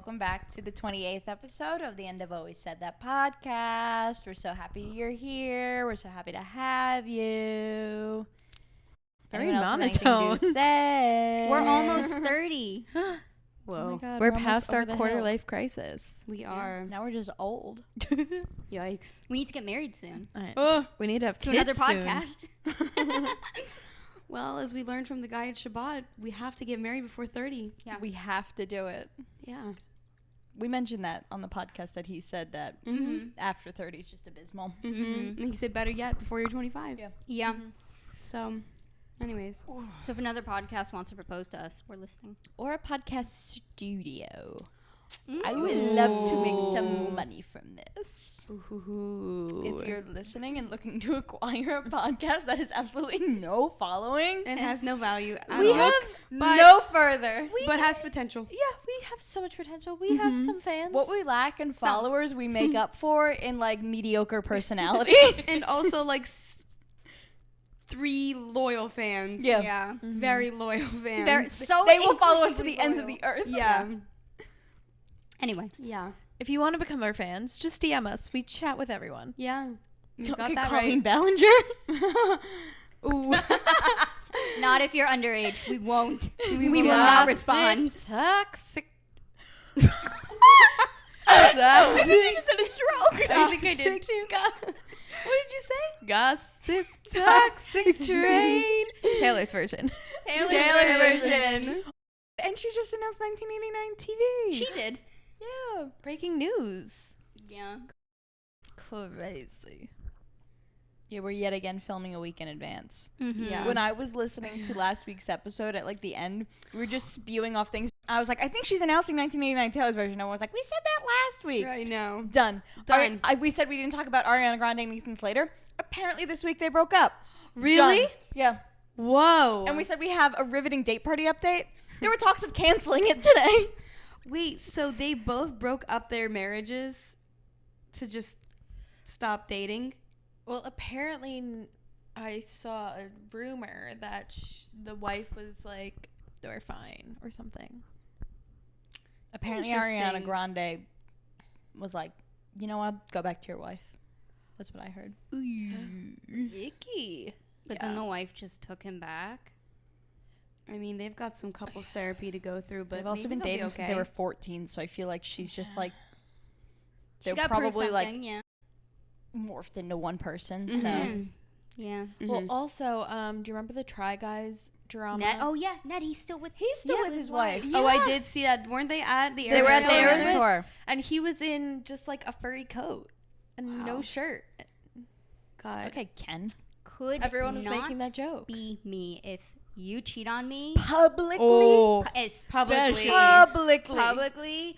welcome back to the 28th episode of the End of Always Said That podcast. We're so happy you're here. We're so happy to have you. Very monotone. We're almost 30. Whoa. Oh my God, we're we're past our almost over the quarter hill. life crisis. We are. Now we're just old. Yikes. We need to get married soon. We need to have To kids another soon. podcast. Well, as we learned from the guy at Shabbat, we have to get married before 30. Yeah. We have to do it. Yeah. We mentioned that on the podcast that he said that after 30 is just abysmal. And he said, better yet, before you're 25. Yeah. Yeah. So, anyways. So if another podcast wants to propose to us, we're listening. Or a podcast studio. I would love to make some money from this. If you're listening and looking to acquire a podcast that has absolutely no following And has no value at we all. have but- no further. But has potential. Yeah, we have so much potential. We have some fans. What we lack in followers, we make up for in like mediocre personality. And also, like, 3 loyal fans. Yeah. Yeah. Very loyal fans. They're so They will follow us to incredibly the ends of loyal. the earth. Yeah. Anyway. Yeah. If you want to become our fans, just DM us. We chat with everyone. Yeah. You got Okay, that Colleen right. Ballinger. Ooh. Not if you're underage. We won't. We will not respond. Toxic. I think you just had a stroke. I think I did too. What did you say? Gossip toxic train. Taylor's version. Taylor's version. And she just announced 1989 TV. She did. Yeah. Breaking news. Yeah. Crazy. Yeah, we're yet again filming a week in advance. Yeah. When I was listening to last week's episode at like the end, we were just spewing off things. I was like, I think she's announcing 1989 Taylor's version. Everyone was like, we said that last week. I know. Done. Done. We said we didn't talk about Ariana Grande and Ethan Slater. Apparently this week they broke up. Really? Done. Yeah. Whoa. And we said we have a riveting date party update. There were talks of canceling it today. Wait, so they both broke up their marriages to just stop dating? Well, apparently I saw a rumor that the wife was like, they're fine or something. Apparently Interesting. Ariana Grande was like, you know what? Go back to your wife. That's what I heard. Icky. But then the wife just took him back. I mean, they've got some couples therapy to go through, but They've also maybe been they'll be dating okay. since they were 14, so I feel like she's just like, She they're got proved probably like something, yeah. morphed into one person. Mhm. So Mm. Yeah. Well, also, do you remember the Try Guys drama? Ned, oh yeah, Ned, he's still with his wife. Oh, I did see that. Weren't they at the They were at the Arizona? Eras tour. And he was in just like a furry coat and no Wow. shirt. God. Okay, Ken. Could Everyone was not making that joke. be me if you cheat on me Publicly. Oh, as Publicly.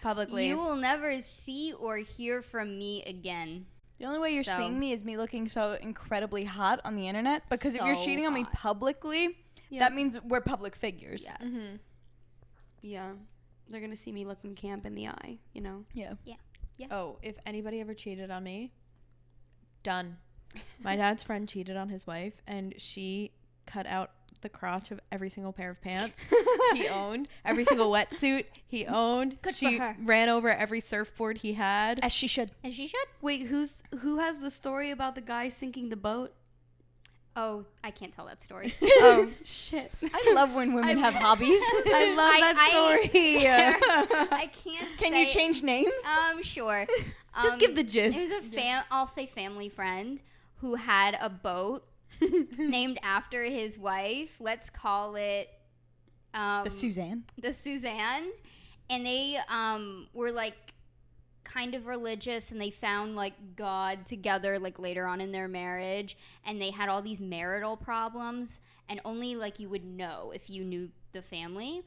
publicly, you will never see or hear from me again. The only way you're So- seeing me is me looking so incredibly hot on the internet. Because if you're So cheating on me hot. publicly, Yeah. that means we're public figures. Yes. Mhm. Yeah. They're going to see me looking camp in the eye, you know? Yeah. Yes. Oh, if anybody ever cheated on me, done. My dad's friend cheated on his wife, and she cut out the crotch of every single pair of pants he owned, every single wetsuit he owned. Good for She her. ran over every surfboard he had. As she should. As she should. Wait, who has the story about the guy sinking the boat? Oh, I can't tell that story. Oh, shit. I love when women have hobbies. I love that story. I can't. Can say you change names? Sure. Just give the gist. It was I'll say family friend who had a boat named after his wife. Let's call it The Suzanne. the Suzanne, and they were like kind of religious, and they found like God together like later on in their marriage, and they had all these marital problems, and only like you would know if you knew the family.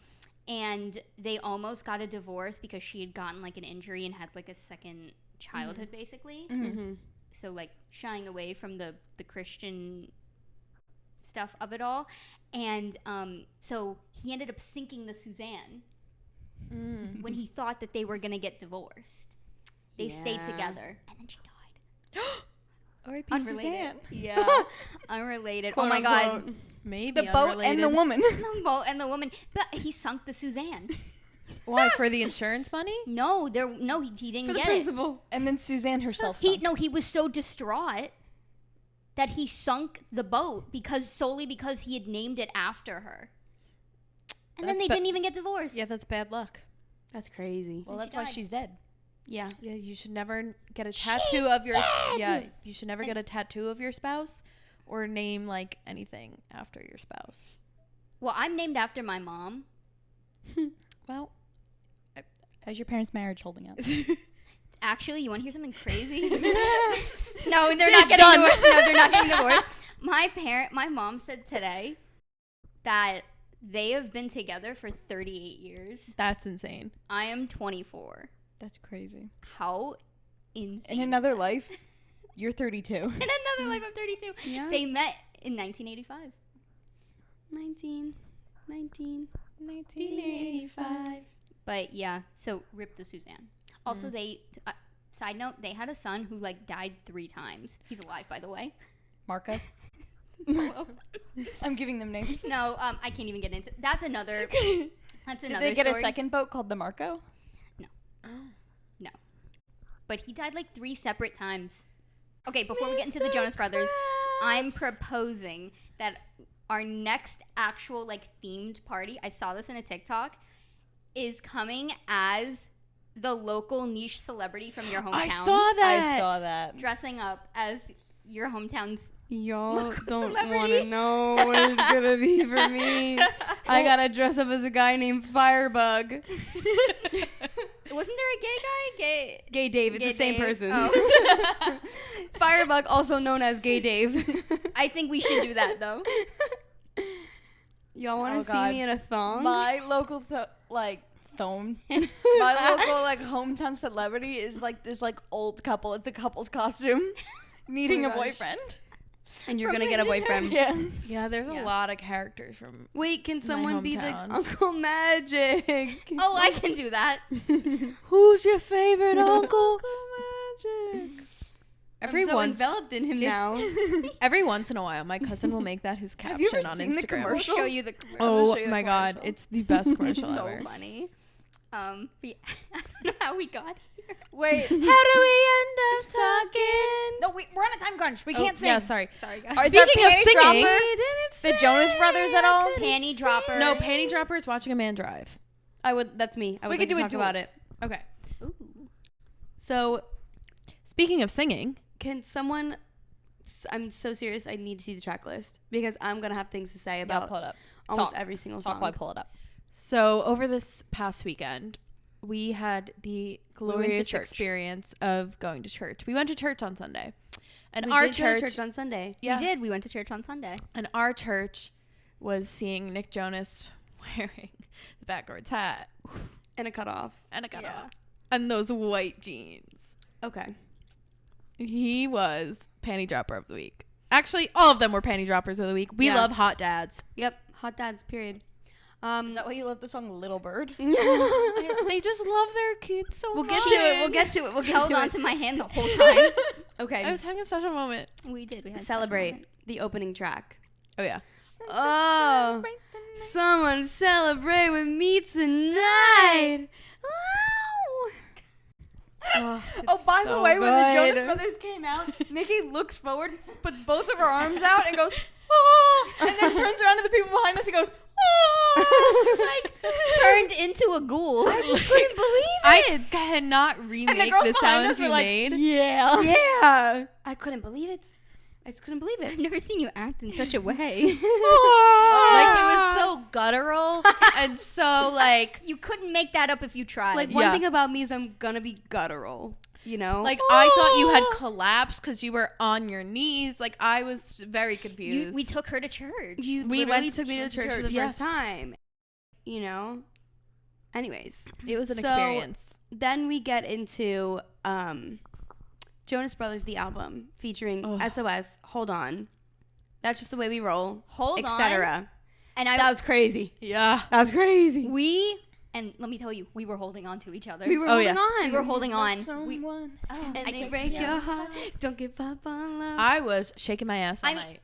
And they almost got a divorce because she had gotten like an injury and had like a second childhood basically. Mm-hmm. So like shying away from the Christian stuff of it all. And so he ended up sinking the Suzanne when he thought that they were going to get divorced. They stayed Yeah. together, and then she died. R.I.P. Unrelated. Suzanne. Yeah. Unrelated. Quote, oh my God. unquote. Maybe The boat and the unrelated. woman. The boat and the woman. But he sunk the Suzanne. Why? For the insurance money? No, he didn't For the get principal. And then Suzanne herself it. sunk. He was so distraught that he sunk the boat solely because he had named it after her. And then they didn't even get divorced. Yeah, that's bad luck. That's crazy. Well, And that's she why died. she's dead. Yeah. Yeah, you should never get a tattoo of your you should never get a tattoo of your spouse or name like anything after your spouse. Well, I'm named after my mom. Well, How's your parents' marriage holding up? Actually, you want to hear something crazy? No, they're not getting divorced. No, they're not getting divorced. My mom said today that they have been together for 38 years. that's insane. I am 24. That's crazy. How insane. In another life, you're 32. In another life, I'm 32. Yeah. They met in 1985. 1985. But yeah, so rip the Suzanne. Also, they, side note, they had a son who like died 3 times. He's alive, by the way. Marco. I'm giving them names. No, I can't even get into. That's another. That's Did another. they get story. a second boat called the Marco? No, but he died like 3 separate times. Okay, before we get into the Jonas Brothers, I'm proposing that our next actual like themed party, I saw this in a TikTok, is coming as the local niche celebrity from your hometown. I saw that. Dressing up as your hometown's. Y'all don't want to celebrity. know what it's going to be for me. I got to dress up as a guy named Firebug. Wasn't there a gay guy? Gay Dave. It's Gay the same Dave. person. Oh. Firebug, also known as Gay Dave. I think we should do that though. Y'all want to Oh, see God. me in a thong? My local my local like hometown celebrity is like this like old couple. It's a couple's costume needing Oh a my gosh. boyfriend. And you're going to get a boyfriend. Yeah. Yeah, there's a Yeah. lot of characters from Wait, can someone be like hometown. Uncle Magic? Oh, I can do that. Who's your favorite Uncle Magic. Every I'm so once, enveloped in him now. every once in a while, my cousin will make that his Have you caption ever on seen the Instagram. We'll commercial? show you the commercial. I'm gonna Oh show you the my god, commercial. it's the best It's commercial so ever. funny. But yeah, I don't know how we got here. Wait. How do we end up talking? No, we're on a time crunch. We can't sing. Yeah, sorry. Sorry, guys. Is our Speaking of panty singing, dropper the Jonas Brothers at all? Panty dropper. No, panty dropper is watching a man drive. That's me. I would We like could do to a talk duel. about it. Okay. Ooh. So, speaking of singing, Can someone... I'm so serious. I need to see the track list because I'm going to have things to say about pull it up. almost Talk. every single Talk song. while I pull it up. so over this past weekend, we had the glorious church. experience of going to church. We went to church on Sunday. And We our did go to church church on Sunday. yeah, We did. We went to church on Sunday. and our church was seeing Nick Jonas wearing the backwards hat And a cutoff. and a cutoff Yeah. and those white jeans. Okay. He was panty dropper of the week. Actually, all of them were panty droppers of the week. We Yeah. love hot dads. Yep. Hot dads, period. Is that why you love the song Little Bird? They just love their kids so We'll much. get to it. We'll get to it. We'll get Held to on it. to my hand the whole time. Okay. I was having a special moment. We did. We had a Celebrate the opening track. Oh, yeah. Oh, someone celebrate with me tonight. Oh, by the way, when the Jonas Brothers came out, Nikki looks forward, puts both of her arms out, and goes, "Oh!" and then turns around to the people behind us and goes, "Oh!" like turned into a ghoul. I just couldn't believe I it. cannot And the remake girls the behind sounds us were you like, made. "Yeah." Yeah. I couldn't believe it. I just couldn't believe I've it. never seen you act in such a way. Like, it was so guttural and so, like, You couldn't make that up if you tried. Like, one Yeah. thing about me is I'm gonna be guttural, you know? like I thought you had collapsed because you were on your knees. Like, I was very confused. we took her to church. you we literally went took me to the church for the yeah. first time, you know? Anyways. It was an So- experience. Then we get into Jonas Brothers, the album, featuring SOS, Hold On. That's Just the Way We Roll, Hold on. etc. And That was crazy. Yeah. That was crazy. and let me tell you, we were holding on to each other. We were Oh, holding yeah. on. We were holding on. Someone. Oh, And I they can't- break yeah. your heart. Don't give up on love. I was shaking my ass all I'm- night.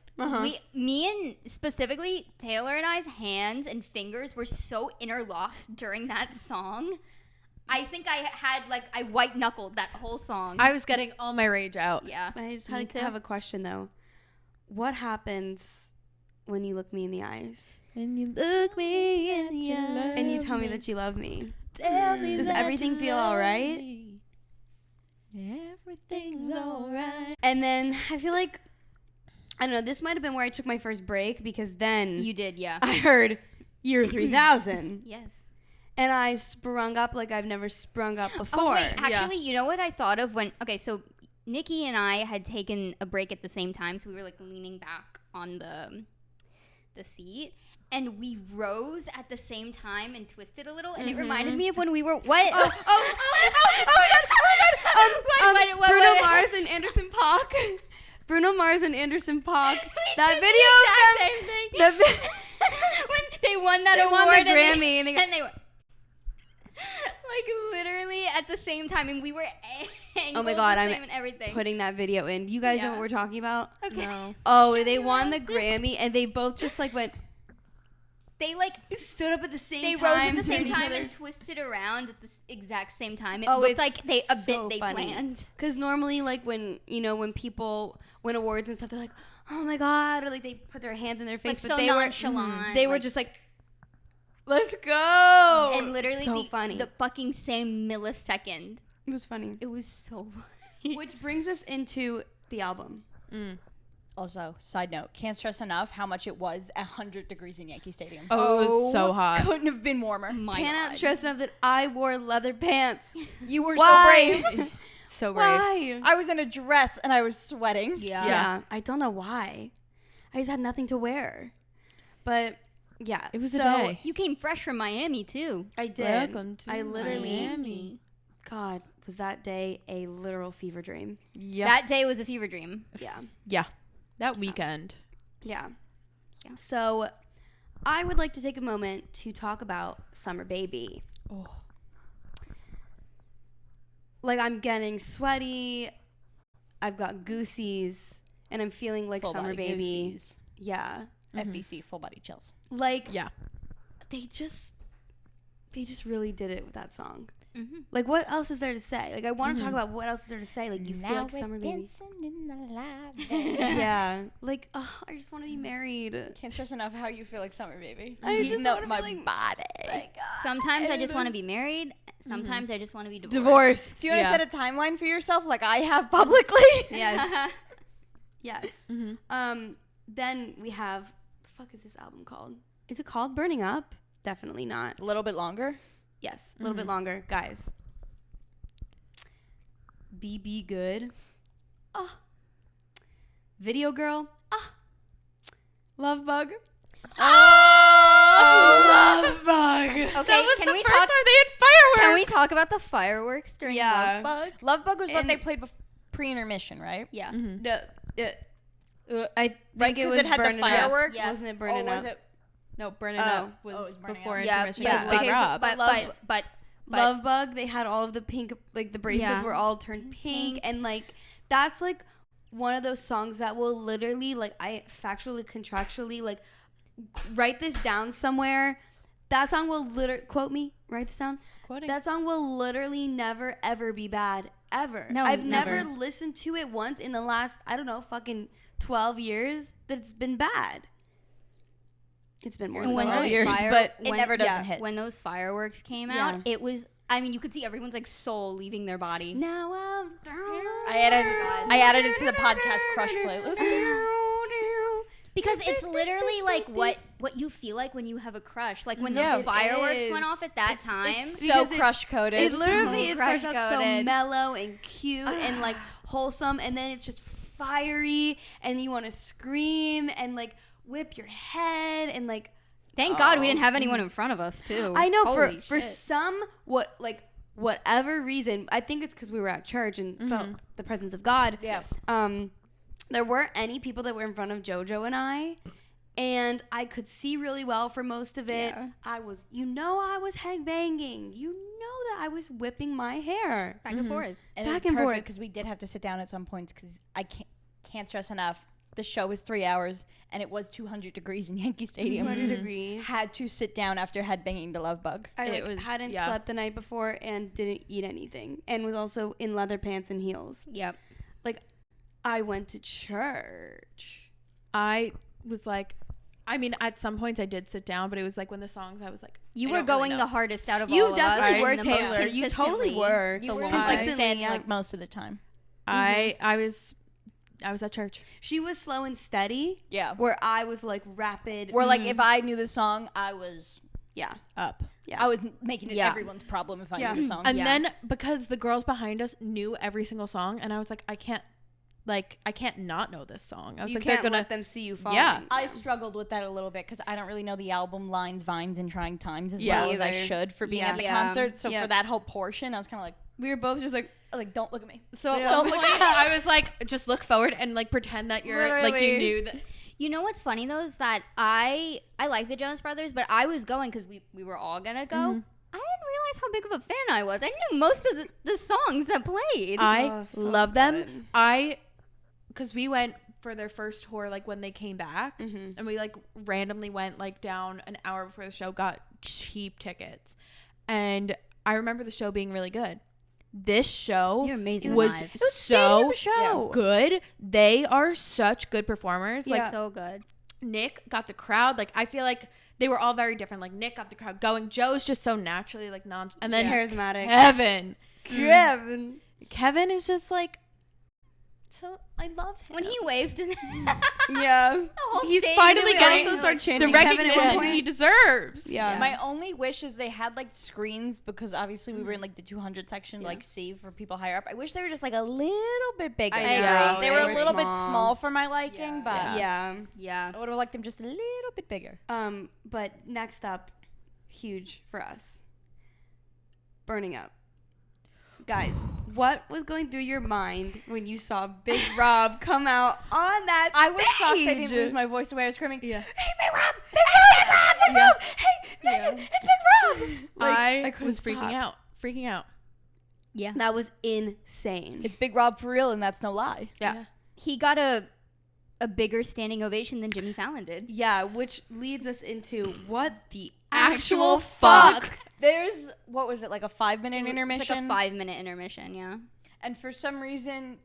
me and specifically Taylor and I's hands and fingers were so interlocked during that song. I think I white knuckled that whole song. I was getting all my rage out. Yeah. I just have a question though. What happens when you look me in the eyes? When you look me in the eye And you tell me that you love me. tell me Does that everything you feel love all right? me. Everything's all right. And then I feel like, I don't know, this might have been where I took my first break because then You did, yeah. I heard year 3000 Yes. and I sprung up like I've never sprung up before. Oh, wait, actually, you know what I thought of when, okay, so Nikki and I had taken a break at the same time, so we were like leaning back on the seat, and we rose at the same time and twisted a little, and it reminded me of when we were, what? Oh my God. Bruno Mars and Anderson .Paak. Bruno Mars and Anderson .Paak. That video. Same thing. When they won that They award. won the and Grammy, and they were like literally at the same time, and we were angled Oh my God, the I'm same and everything. putting that video in. Do you guys know what we're talking about? Okay. No. Oh, they won the Grammy, and they both just like went, They like stood up at the same they time. rose at the same turned each time other. and twisted around at the exact same time. It Oh, looked it's like they so they funny. planned. Because normally, like, when, you know, when people win awards and stuff, they're like, oh my God, or like they put their hands in their face. Like but so they nonchalant. were like, just like, let's go. and literally so funny. the fucking same millisecond. It was funny. It was so funny. Which brings us into the album. Also, side note, can't stress enough how much it was 100 degrees in Yankee Stadium. Oh, it was so hot. Couldn't have been warmer. My Cannot God. stress enough that I wore leather pants. You were Why? so brave. So brave. Why? I was in a dress and I was sweating. Yeah. Yeah. I don't know why. I just had nothing to wear. But yeah, It was so a day. You came fresh from Miami too. I did. Welcome to I literally, Miami. God, was that day a literal fever dream? Yeah. That day was a fever dream. Yeah. Yeah. That weekend. Yeah. So I would like to take a moment to talk about Summer Baby. Oh. Like, I'm getting sweaty. I've got goosies. And I'm feeling like Full Summer body Baby. goosies. Yeah. FBC, full body chills. Like, Yeah. they just really did it with that song. Mm-hmm. Like, what else is there to say? Like, I want to talk about what else is there to say. Like, you feel like Summer Baby. In the live Yeah. Like, oh, I just want to be married. Can't stress enough how you feel like Summer Baby. I just Heating wanna up be my like- body. Sometimes I just want to be married. Sometimes I just want to be divorced. Divorced. Do you want to Yeah. set a timeline for yourself like I have publicly? Yes. Yes. Mm-hmm. Then we have, the fuck is this album called? Is it called Burning Up? Definitely not. A little bit longer. Yes, a little bit longer. Guys. BB Good. Oh. Video Girl. Ah. Love Bug. Oh, Love Bug. Okay, can we talk? They had fireworks. Can we talk about the fireworks during Yeah. Love Bug? Love Bug was what And- they played pre-intermission, right? Yeah. Mm-hmm. No, I think Right, it 'cause was it had the Burning Up. fireworks. Yeah. Wasn't it Burning or Up? was it? No, Burning Oh. Up Oh, it was was Burning before Up. Yeah, intermission. yeah, It was okay, Love so- Rob. but Love Bug, they had all of the pink, like the bracelets Yeah. were all turned pink, and like that's like one of those songs that will literally, like, I factually, contractually, like, write this down somewhere. That song will literally, quote me, write this down. Quoting. That song will literally never ever be bad ever. No, I've never. never listened to it once in the last, I don't know, fucking 12 years that it's been bad. It's been more And than when 12 those years, fire- but It never doesn't hit. When those fireworks came Yeah. out, it was. I mean, you could see everyone's like soul leaving their body. now I'm down. I added it to the podcast Crush playlist. Because it's literally like what you feel like when you have a crush. Like when Yeah. the fireworks It went is. off at that time. So Because it- crush coded. It literally so it starts out so crush-coded. mellow and cute and like wholesome, and then it's just fiery, and you want to scream and like whip your head and like. Thank God we didn't have anyone in front of us too. I know Holy for shit. some whatever reason, I think it's because we were at church and felt the presence of God. Yeah. There weren't any people that were in front of JoJo and I. And I could see really well for most of it. Yeah. I was headbanging. You know that I was whipping my hair. back and forth. And Back it was and forth. perfect because we did have to sit down at some points because I can't stress enough. the show was 3 hours and it was 200 degrees in Yankee Stadium. 200 degrees. Had to sit down after headbanging the Love Bug. I It was- hadn't yeah. slept the night before and didn't eat anything, and was also in leather pants and heels. Yep. I went to church. I was like, I mean, at some points I did sit down, but it was like when the songs, I was like, You I were don't really going know. the hardest out of You all of us. definitely were, and the most Taylor. You totally consistently were. the You were longest. consistently, Stand, yeah. like most of the time. I was at church. She was slow and steady, Yeah. where I was like rapid. Where like if I knew the song, I was Yeah. Up. Yeah. I was making it Yeah. everyone's problem if I Yeah. knew the song. And Yeah. then because the girls behind us knew every single song, and I was like, I can't not know this song. I was You like, can't they're gonna. let them see you falling. Yeah. I struggled with that a little bit because I don't really know the album lines, vines, and trying times as Yeah. well as I Either. should for being Yeah. at the Yeah. concert. So Yeah. for that whole portion, I was kind of like, We were both just like, don't look at me. So at Yeah. one point, I was like, just look forward and like pretend that you're like you Literally. knew that. You know what's funny though is that I like the Jonas Brothers, but I was going because we were all gonna go. Mhm. I didn't realize how big of a fan I was. I knew most of the songs that played. I Oh, so love them. good. Because we went for their first tour, like when they came back, Mhm. and we like randomly went like down an hour before the show, got cheap tickets, and I remember the show being really good. This show You're amazing was live. It was so stadium show. good. They are such good performers. Like Yeah. So good. Nick got the crowd. Like I feel like they were all very different. Like Nick got the crowd going. Joe's just so naturally like non. And then charismatic. Kevin is just like. So I love him. When he waved, the Yeah. whole He's stage, finally we getting also start the chanting Kevin at one recognition point. he deserves. Yeah. My only wish is they had like screens because obviously we were in like the 200 section, Yeah. like save for people higher up. I wish they were just like a little bit bigger. I know, They they were were a little bit small. small for my liking, but Yeah. Yeah. I would have liked them just a little bit bigger. But next up, huge for us. Burning Up. Guys, what was going through your mind when you saw Big Rob come out on that I was shocked I stage? didn't lose my voice the way I was screaming. Yeah. Hey, Big Rob! Big Rob! Big Rob! Hey, Megan! Yeah. It's Big Rob! Like, I couldn't was freaking stop. out. Freaking out. Yeah. That was insane. It's Big Rob for real, and that's no lie. Yeah. He got a bigger standing ovation than Jimmy Fallon did. Yeah, which leads us into what the Actual actual fuck. There's, what was it, like a 5-minute It's intermission? like a 5-minute intermission, yeah. And for some reason,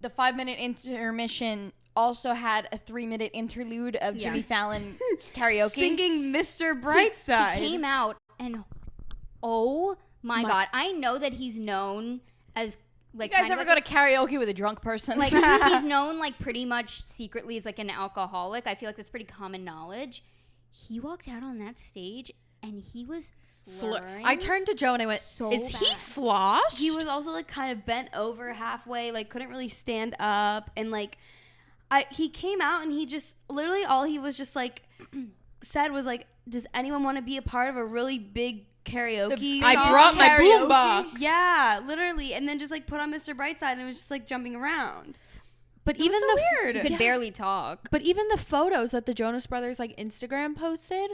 the 5-minute intermission also had a 3-minute interlude of Jimmy Fallon karaoke. Singing Mr. Brightside. He came out and oh my god, I know that he's known as like You guys kind of ever like go to karaoke with a drunk person? like he's known like pretty much secretly as like an alcoholic. I feel like that's pretty common knowledge. He walked out on that stage and he was slurring. I turned to Joe and I went, So is he bad. sloshed? He was also like kind of bent over halfway, like couldn't really stand up, and like he came out and he just literally all he was just like said was like, does anyone want to be a part of a really big karaoke I song? brought my karaoke? boombox. Yeah, literally, and then just like put on Mr. Brightside and it was just like jumping around. But It was even so the weird. He could barely talk. But even the photos that the Jonas Brothers like Instagram posted,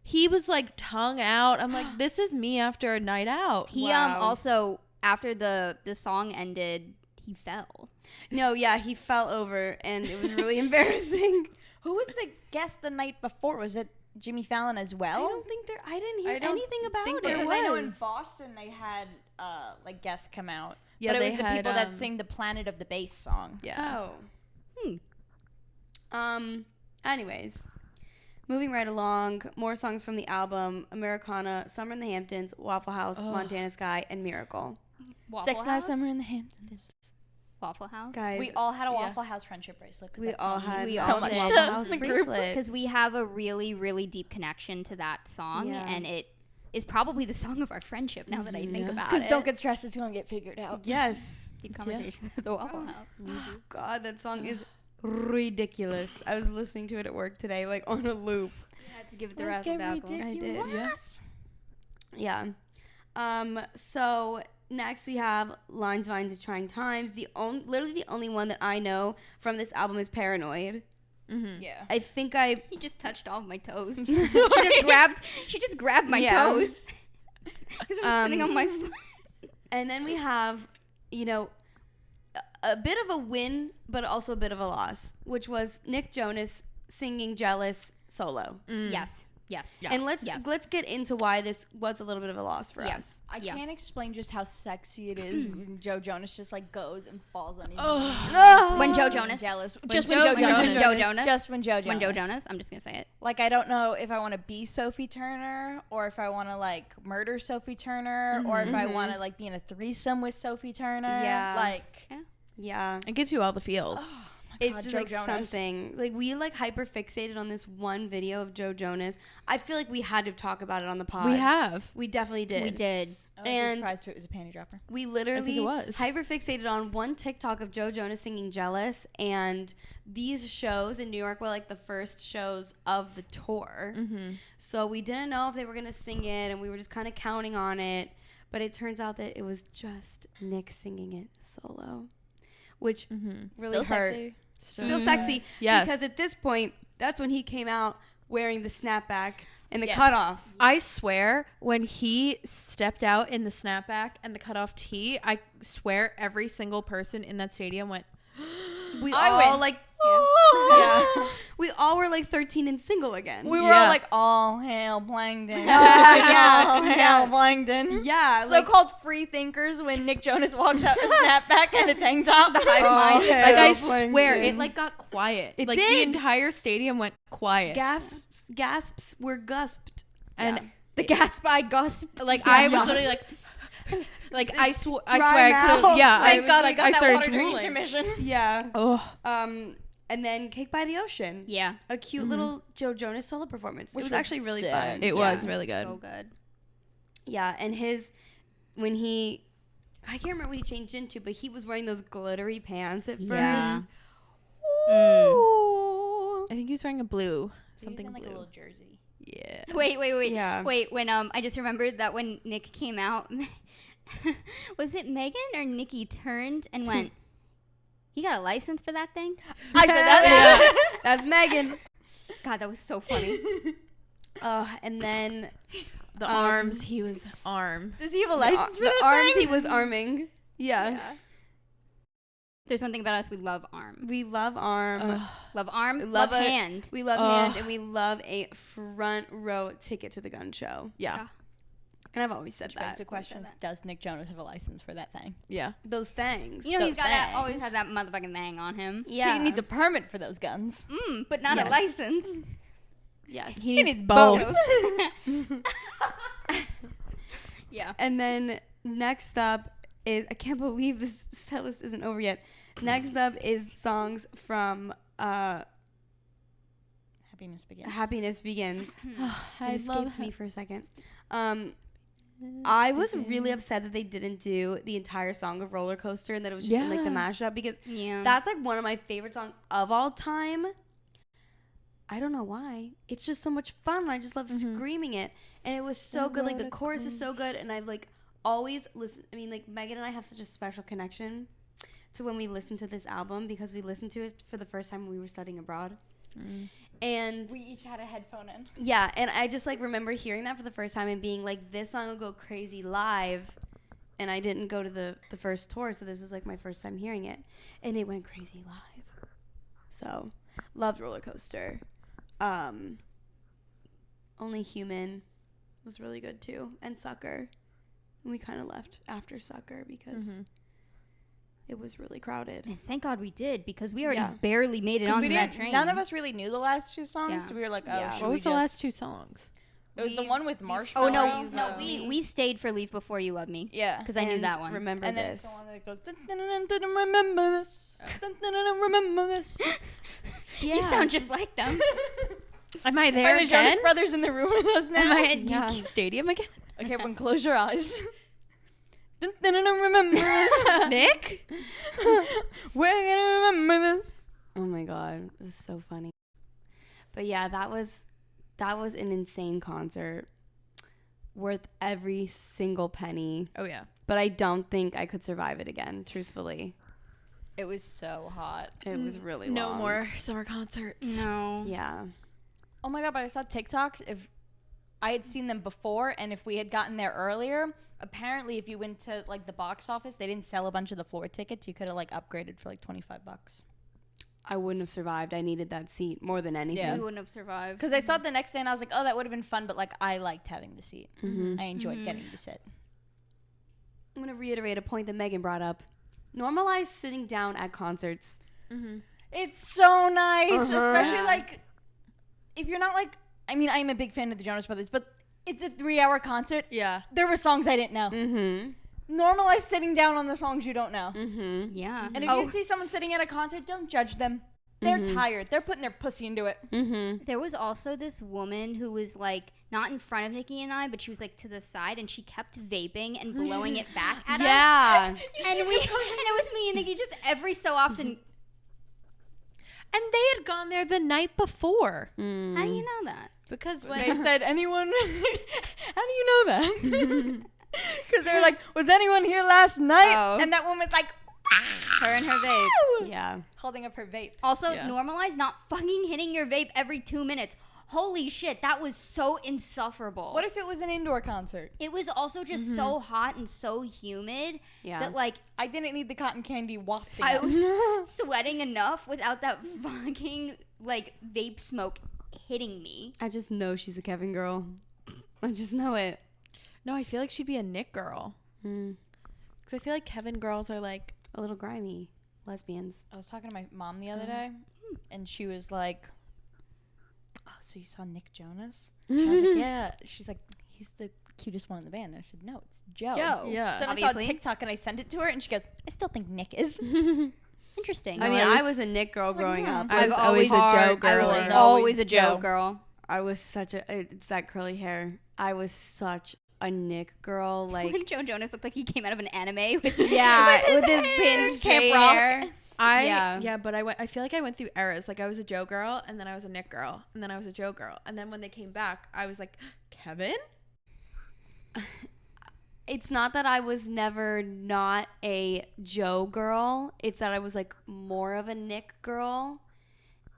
he was like tongue out. I'm like, this is me after a night out. He Wow. also after the song ended, he fell. No, yeah, he fell over and it was really embarrassing. Who was the guest the night before? Was it Jimmy Fallon as well? I don't think I didn't hear I don't anything about think it. there Because I know in was. Boston they had like guests come out. Yeah, but it they was the had, people that sing the Planet of the Bass song. Yeah. Anyways, moving right along, more songs from the album: Americana, Summer in the Hamptons, Waffle House, Montana Sky, and Miracle. Waffle Sex House? Last Summer in the Hamptons. Waffle House. Guys, We all had a Yeah. Waffle House friendship bracelet. 'cause we that all song had means We so all much did. to Waffle House the group. bracelets. Because we have a really, really deep connection to that song, Yeah. and it is probably the song of our friendship. Now that I think Yeah. about Because it, don't get stressed, it's gonna get figured out. Yes. deep conversation at the Waffle House. Oh, God, that song is ridiculous. I was listening to it at work today, like on a loop. I had to give it the razzle dazzle. I did. Yeah. So next we have Lines, Vines, and Trying Times. Literally the only one that I know from this album is Paranoid. Mm-hmm. Yeah. I think He just touched all of my toes. she just grabbed my Yeah. toes. Because I'm sitting on my foot. And then we have, a bit of a win, but also a bit of a loss, which was Nick Jonas singing "Jealous" solo. Yes. Yeah. And let's get into why this was a little bit of a loss for us. I can't explain just how sexy it is when Joe Jonas just like goes and falls on his When Joe Jonas. Jealous. When Just Joe when Joe Jonas. Jonas. Joe Jonas. Just when Joe Jonas. When Joe Jonas. I'm just gonna say it. Like, I don't know if I want to be Sophie Turner or if I want to like murder Sophie Turner or if I want to like be in a threesome with Sophie Turner. Yeah. Like, Yeah. It gives you all the feels. It's just Joe like Jonas. something like we like hyper fixated on this one video of Joe Jonas. I feel like we had to talk about it on the pod. We definitely did. We did. I would be And- surprised if it was a panty dropper. We literally it was. hyper fixated on one TikTok of Joe Jonas singing "Jealous," and these shows in New York were like the first shows of the tour. So we didn't know if they were gonna sing it, and we were just kind of counting on it. But it turns out that it was just Nick singing it solo, which really Still hurt. sexy. Still sexy, Yes. because at this point, that's when he came out wearing the snapback and the Yes. cutoff. I swear, when he stepped out in the snapback and the cutoff tee, I swear every single person in that stadium went. We I all win. like, Yeah. we all were like 13 and single again. We were Yeah. all like, all hail Plankton. Yeah. All hail Plankton. Yeah, like So-called free thinkers when Nick Jonas walks out in a snapback and a tank top. hive mind. Like, I So swear, Plankton. it like got quiet. It like did. the entire stadium went quiet. gasps were gusped. And The gasp I gasped. like I was literally like I swear I mouth. could yeah I Thank was God like we got I that started water during drooling. intermission. Yeah. Oh, And then Cake by the Ocean. Yeah. A cute little Joe Jonas solo performance. Which it was was actually really sick. fun. it Yeah, was really good. So good. Yeah, and when he, I can't remember what he changed into, but he was wearing those glittery pants at Yeah. first. I think he was wearing a blue something like blue. a little jersey. Yeah. Wait. Yeah. Wait, when I just remembered that when Nick came out, was it Meghan or Nikki turned and went, "You got a license for that thing?" I said that. That's Meghan. God, that was so funny. And then The arms, he was arm. Does he have a license for the that arms thing? he was arming. Yeah. There's one thing about us, we love arm. We love arm. Love arm, Love love a- hand. We love hand, and we love a front row ticket to the gun show. Yeah. And I've always said Which begs that. the question, does Nick Jonas have a license for that thing? Yeah. Those things. You know, he's Those got that, things. always has that motherfucking thing on him. Yeah. He needs a permit for those guns. But not Yes. a license. Yes. He needs both. Yeah. And then next up is, I can't believe this set list isn't over yet. Next up is songs from Happiness begins. Happiness Begins. I It love escaped me for a second. I was really upset that they didn't do the entire song of Roller Coaster and that it was just in, like the Yeah. mashup, because Yeah. that's like one of my favorite songs of all time. I don't know why. It's just so much fun. And I just love screaming it. And it was so good. Like the chorus is so good. And I've like always listened. I mean, like Megan and I have such a special connection to when we listened to this album, because we listened to it for the first time when we were studying abroad. And We each had a headphone in. yeah, and I just like remember hearing that for the first time and being like, this song will go crazy live. And I didn't go to the first tour, so this was like my first time hearing it. And it went crazy live. So, loved Roller Coaster. Only Human was really good too. And Sucker. And we kind of left after Sucker because it was really crowded. And thank God we did, because we already Yeah. barely made it 'Cause onto we that didn't. train. None of us really knew the last two songs, Yeah. so we were like, oh, Yeah. should What we was the just- last two songs? It was the one with Oh Marshmallow. no, we stayed for Leave Before You Love Me. Yeah. Because I knew And that one. Remember And then this. it's the one that goes, dun, dun, dun, dun, dun, remember this. Dun, dun, dun, dun, remember this. You sound just like them. Am I there Are the again? Jonas Brothers in the room with us now? Am I at Yeah. Yankee Stadium again? Okay, everyone close your eyes. Dun, dun, dun, dun, remember this. Nick? We're gonna remember this. Oh my God, it was so funny. But yeah, that was an insane concert, worth every single penny. Oh, yeah. But I don't think I could survive it again, truthfully. It was so hot. It was really No long. more summer concerts. No. Yeah. Oh my God, but I saw TikToks. If I had seen them before, and if we had gotten there earlier, apparently if you went to like the box office, they didn't sell a bunch of the floor tickets. You could have like upgraded for like $25. I wouldn't have survived. I needed that seat more than anything. Yeah. We wouldn't have survived. Because I saw it the next day, and I was like, oh, that would have been fun, but like I liked having the seat. Mm-hmm. I enjoyed getting to sit. I'm going to reiterate a point that Megan brought up. Normalize sitting down at concerts. Mm-hmm. It's so nice, especially Yeah. like if you're not like, I mean, I'm a big fan of the Jonas Brothers, but it's a 3-hour concert. Yeah. There were songs I didn't know. Mm-hmm. Normalize sitting down on the songs you don't know. Mm-hmm. Yeah. And if you see someone sitting at a concert, don't judge them. They're tired. They're putting their pussy into it. Mm-hmm. There was also this woman who was like not in front of Nikki and I, but she was like to the side, and she kept vaping and blowing it back at us. Yeah. And it was me and Nikki just every so often. And they had gone there the night before. How do you know that? Because when They said, anyone? How do you know that? Because they were like, was anyone here last night? Oh. And that woman's like, Her and her vape. Yeah. holding up her vape. Also, Yeah. normalize not fucking hitting your vape every 2 minutes. Holy shit, that was so insufferable. What if it was an indoor concert? It was also just so hot and so humid Yeah. that like I didn't need the cotton candy wafting. I up. was sweating enough without that fucking like vape smoke hitting me. I just know she's a Kevin girl. I just know it. no, I feel like she'd be a Nick girl. Mm. Because I feel like Kevin girls are like, A little grimy. Lesbians. I was talking to my mom the other day, and she was like, oh, so you saw Nick Jonas? I was like, yeah. She's like, he's the cutest one in the band. And I said, no, it's Joe. Joe. yeah. So then I Obviously. saw TikTok, and I sent it to her, and she goes, I still think Nick is. Interesting. I mean, I was a Nick girl growing yeah. up. I was I've always always a Joe I girl. was or- always a Joe Joe. girl. I was such a, it's that curly hair. I was such a Nick girl. Like, When Joe Jonas looked like he came out of an anime with yeah, with his pinned straight Rock. hair. Yeah, but I feel like I went through eras. Like I was a Joe girl, and then I was a Nick girl, and then I was a Joe girl, and then when they came back, I was like, Kevin. It's not that I was never not a Joe girl. It's that I was like more of a Nick girl.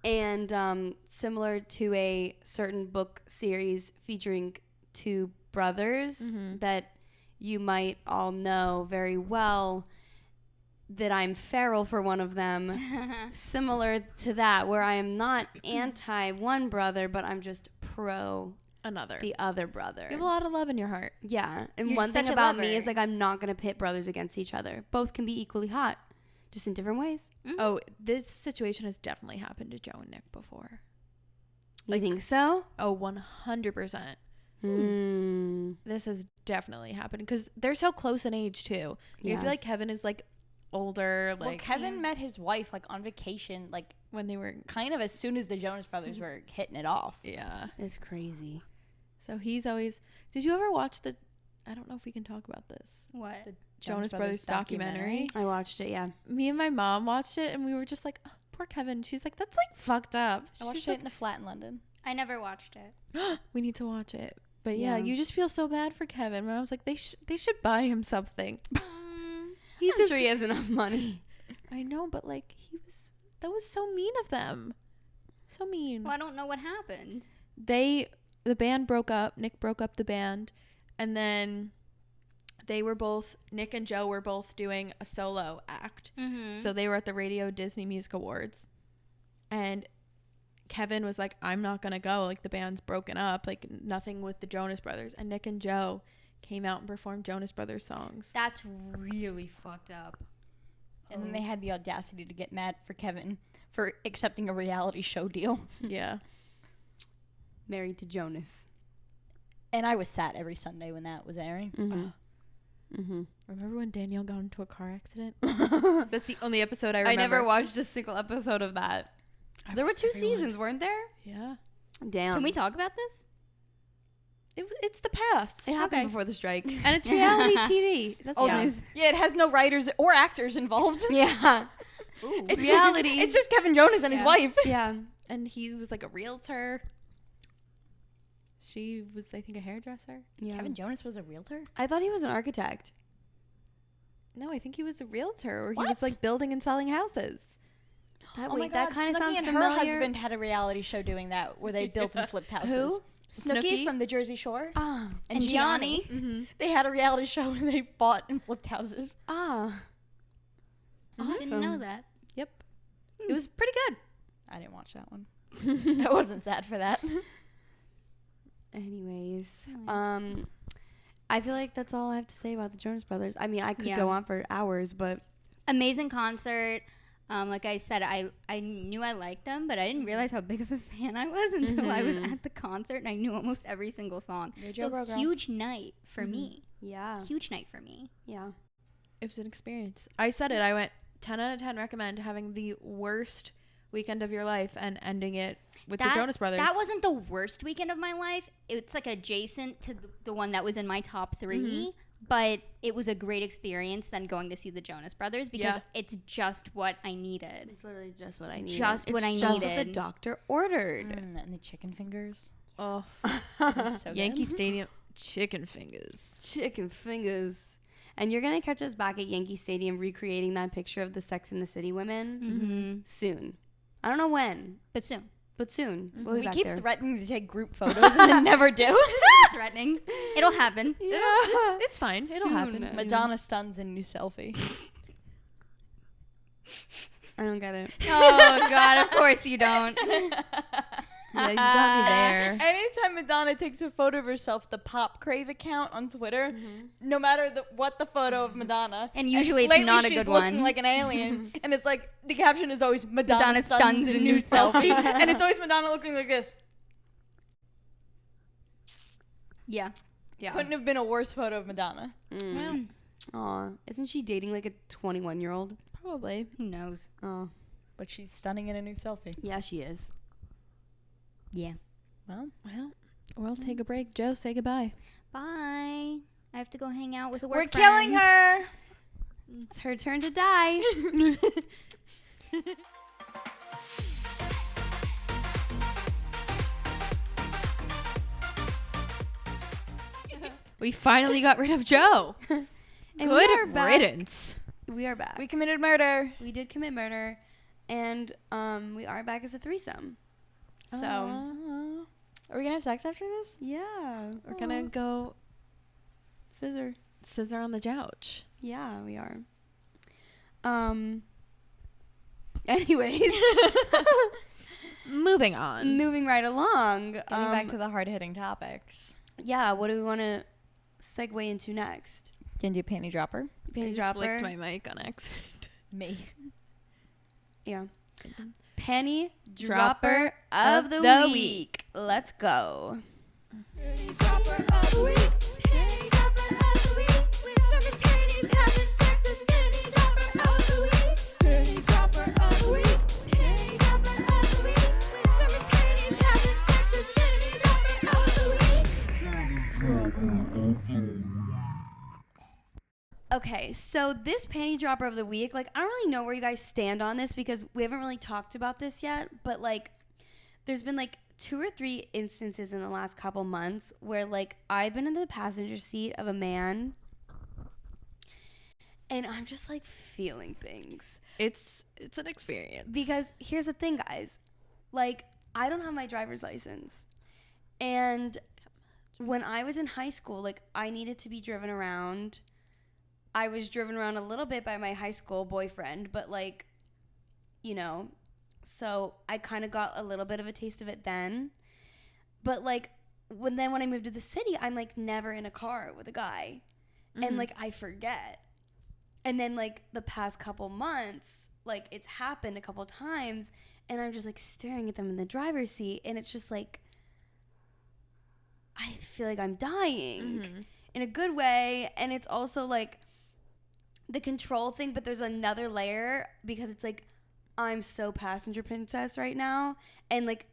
And similar to a certain book series featuring two brothers that you might all know very well, that I'm feral for one of them. Similar to that, where I am not anti one brother, but I'm just pro Another. the other brother. You have a lot of love in your heart. Yeah, and You're one thing such a about me lover. is like I'm not gonna pit brothers against each other. Both can be equally hot, just in different ways. Oh, this situation has definitely happened to Joe and Nick before. You think so? Oh, 100%. Hmm. This has definitely happened because they're so close in age too. I Yeah. feel like Kevin is like older, Well, like Kevin met his wife like on vacation, like when they were. kind of as soon as the Jonas Brothers were hitting it off. Yeah. It's crazy. So he's always. Did you ever watch the? I don't know if we can talk about this. What? The Jonas Brothers documentary. I watched it. Yeah. Me and my mom watched it, and we were just like, oh, "Poor Kevin." She's like, "That's like fucked up." I watched She's it in the flat in London. I never watched it. like, we need to watch it. But yeah, Yeah. you just feel so bad for Kevin. My mom's like, they should buy him something. He I'm sure he has enough money. I know, but like that was so mean of them. So mean. Well, I don't know what happened. The band broke up. Nick broke up the band, and then Nick and Joe were both doing a solo act. Mm-hmm. So they were at the Radio Disney Music Awards, and Kevin was like, I'm not gonna go, like the band's broken up, like nothing with the Jonas Brothers. And Nick and Joe came out and performed Jonas Brothers songs. That's really fucked up. And then they had the audacity to get mad for Kevin for accepting a reality show deal. Yeah. Married to Jonas. And I was sad every Sunday when that was airing. Mm-hmm. Mm-hmm. Remember when Danielle got into a car accident? That's the only episode I I remember. never watched a single episode of that. There were watched 2 everyone. seasons, weren't there? Yeah. Damn. Can we talk about this? It's the past. It happened Okay. before the strike. And it's reality TV. That's Old yeah. news. Yeah, it has no writers or actors involved. Yeah. Ooh. It's reality. It's just Kevin Jonas and his Yeah. wife. Yeah. And he was like a realtor. She was, I think, a hairdresser. Yeah. Kevin Jonas was a realtor? I thought he was an architect. No, I think he was a realtor, or he What? was like building and selling houses. That, Oh my wait, that God, kind of Snooki sounds and familiar. her husband had a reality show doing that where they built and flipped houses. Who? Snooki from the Jersey Shore. Ah. And Gianni. Mm-hmm. They had a reality show where they bought and flipped houses. Ah. Awesome. Didn't know that. Yep. It was pretty good. I didn't watch that one. I wasn't sad for that. Anyways, Nice. I feel like that's all I have to say about the Jonas Brothers. I mean, I could Yeah. go on for hours, but Amazing concert. Like I said, I knew I liked them, but I didn't realize how big of a fan I was until I was at the concert and I knew almost every single song. So huge night for me. yeah, Huge night for me. yeah. It was an experience. I said it. I went 10 out of 10 recommend having the worst weekend of your life and ending it with the Jonas Brothers. That wasn't the worst weekend of my life. It's like adjacent to the one that was in my top 3. But it was a great experience then going to see the Jonas Brothers because it's just what I needed. It's literally just what I needed. Just what I It's just what the needed. doctor ordered. And the chicken fingers. Oh, So Yankee good. Stadium chicken fingers. Chicken fingers. And you're gonna catch us back at Yankee Stadium recreating that picture of the Sex and the City women Mm-hmm. soon. I don't know when, But soon. but soon. We'll be We back keep there. threatening to take group photos and then never do. Threatening. It'll happen. It's fine. It'll Soon. happen. Madonna stuns in new selfie. I don't get it. Oh, God. Of course you don't. Yeah, you got me there. Anytime Madonna takes a photo of herself, the Pop Crave account on Twitter, no matter what the photo of Madonna, And usually it's lately not a she's good looking one. like an alien, and it's like the caption is always Madonna, Madonna stuns in new selfie, and it's always Madonna looking like this. Yeah. Yeah. Couldn't have been a worse photo of Madonna. Mm. Aw. Isn't she dating like a 21-year-old? Probably. Who knows? Oh. But she's stunning in a new selfie. Yeah, she is. Yeah. Well, We'll take a break. Joe, say goodbye. Bye. I have to go hang out with a work we're killing her. It's her turn to die. We finally got rid of Joe. And Good we are back. riddance. We are back. We committed murder. We did commit murder, and we are back as a threesome. So Are we gonna have sex after this? yeah, We're gonna go scissor. scissor on the couch. Yeah, we are. Anyways, Moving on. moving right along. Getting back to the hard-hitting topics. Yeah, what do we want to segue into next? Can you do panty dropper? Panty I just dropper. licked my mic on accident. Me. Yeah. Panty Dropper dropper of of the the week. Let's go. Okay, so this panty dropper of the week, like, I don't really know where you guys stand on this because we haven't really talked about this yet, but, like, there's been, like, 2 or 3 instances in the last couple months where, like, I've been in the passenger seat of a man and I'm just, like, feeling things. It's an experience. Because here's the thing, guys. Like, I don't have my driver's license. And when I was in high school, like, I needed to be driven around. I was driven around a little bit by my high school boyfriend, but, like, you know, so I kind of got a little bit of a taste of it then. But, like, when I moved to the city, I'm, like, never in a car with a guy. And, like, I forget. And then, like, the past couple months, like, it's happened a couple times, and I'm just, like, staring at them in the driver's seat, and it's just, like, I feel like I'm dying in a good way. And it's also, like, the control thing, but there's another layer because it's, like, I'm so passenger princess right now, and, like,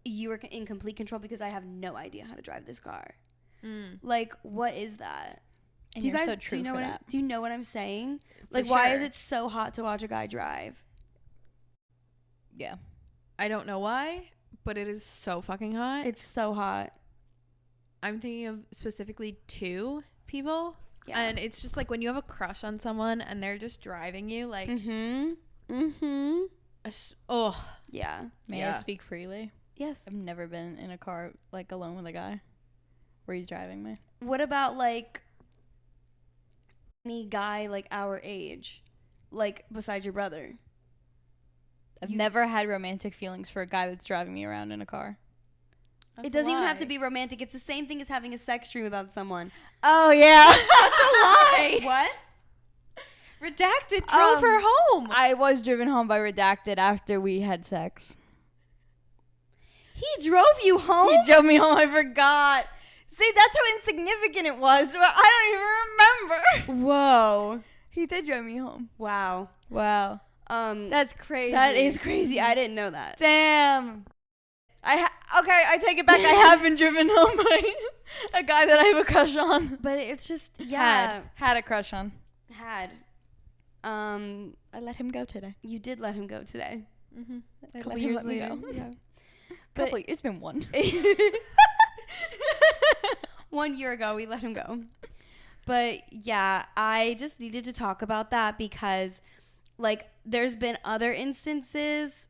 you are in complete control because I have no idea how to drive this car. Like, what is that? And Do you you're guys so true do you know for what that. do you know what I'm saying? For Like, why is sure. it so hot to watch a guy drive? Yeah. I don't know why, but it is so fucking hot. It's so hot. I'm thinking of specifically 2 people. Yeah. And it's just like when you have a crush on someone and they're just driving you, like, Mm-hmm. oh, Yeah. May Yeah. I speak freely? Yes. I've never been in a car like alone with a guy where he's driving me. What about like any guy like our age, like besides your brother? I've never had romantic feelings for a guy that's driving me around in a car. It doesn't even have to be romantic. It's the same thing as having a sex dream about someone. Oh yeah. Such a lie. What? Redacted drove her home. I was driven home by Redacted after we had sex. He drove you home? He drove me home. I forgot. See, that's how insignificant it was. But I don't even remember. Whoa. He did drive me home. Wow. Wow. That's crazy. That is crazy. I didn't know that. Damn. Okay, I take it back. I have been driven home by a guy that I have a crush on. But it's just, yeah. Had a crush on. Had. I let him go today. You did let him go today. Mm-hmm. A couple years later. Yeah. But It's been one. 1 year ago, we let him go. But yeah, I just needed to talk about that because, like, there's been other instances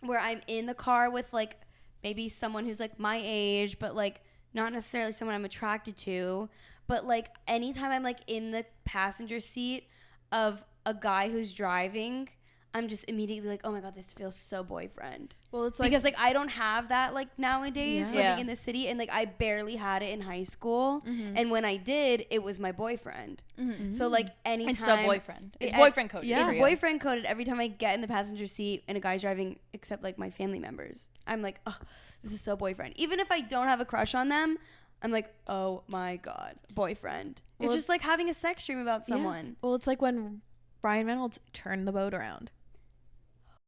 where I'm in the car with, like, maybe someone who's, like, my age, but, like, not necessarily someone I'm attracted to. But, like, anytime I'm, like, in the passenger seat of a guy who's driving, I'm just immediately like, oh my God, this feels so boyfriend. Well, it's like, Because, like, I don't have that, like, nowadays Yeah. living Yeah. in the city. And, like, I barely had it in high school. And when I did, it was my boyfriend. So, like, anytime. It's a boyfriend. It's It- boyfriend code. yeah. It's boyfriend coded every time I get in the passenger seat and a guy's driving, except, like, my family members. I'm like, oh, this is so boyfriend. Even if I don't have a crush on them, I'm like, oh my God, boyfriend. Well, It's just like having a sex dream about yeah. someone. Well, it's like when Ryan Reynolds turned the boat around.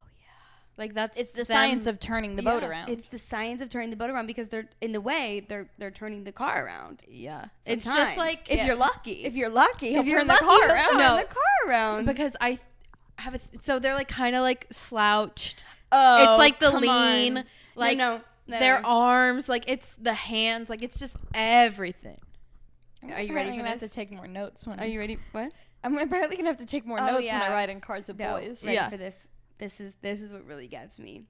Oh yeah. Like that's It's the them- science of turning the boat Yeah. around. It's the science of turning the boat around because they're in the way they're turning the car around. Yeah. It's Sometimes. just like if you're lucky. if you're lucky, he'll If you're turn the lucky, car he'll around. turn No. the car around. because I have a so they're like kind of like slouched. Oh, It's like the come lean, on. like no. their arms, like it's the hands, like it's just everything. Are you ready for gonna have to this? take more notes when Are you ready? What? I'm apparently gonna have to take more Oh, notes when yeah. I ride in cars with No, boys. ready Yeah. for this. This is what really gets me.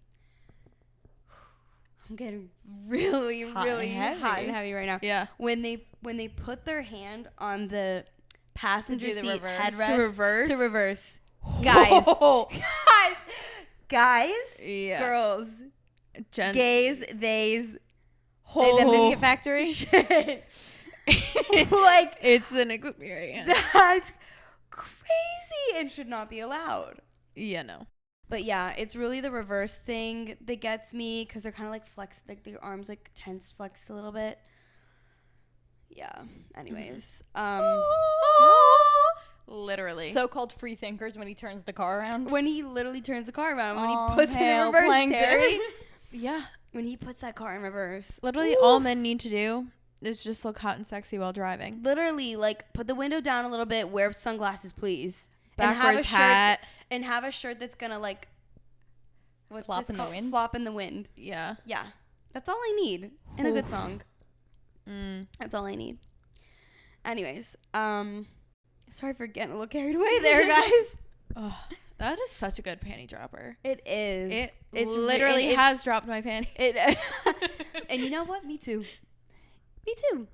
I'm getting really, Hot really and heavy. hot and heavy right now. Yeah. When they put their hand on the passenger do the seat reverse. headrest To reverse. guys, Oh. guys, Yeah. girls, Jen. gays, theys, The Oh. Biscuit Factory. shit. Like it's an experience. That's crazy and should not be allowed. Yeah, no. But yeah, it's really the reverse thing that gets me because they're kind of like flexed, like their arms like tense, flexed a little bit. Yeah. Anyways, Literally. So-called free thinkers when he turns the car around. when he literally turns the car around, when Oh, he puts it in hail reverse, Plankton. Terry, yeah. when he puts that car in reverse, Literally all men need to do is just look hot and sexy while driving. literally like put the window down a little bit, wear sunglasses, please, and have a Backwards shirt hat. and have a shirt that's gonna like Flop this in the called? wind? Flop in the wind. Yeah. Yeah, that's all I need in a good song. Mm. That's all I need. Anyways, sorry for getting a little carried away there, guys. Oh, that is such a good panty dropper. It is. It's literally has dropped my panties. it. And you know what? Me too. Me too.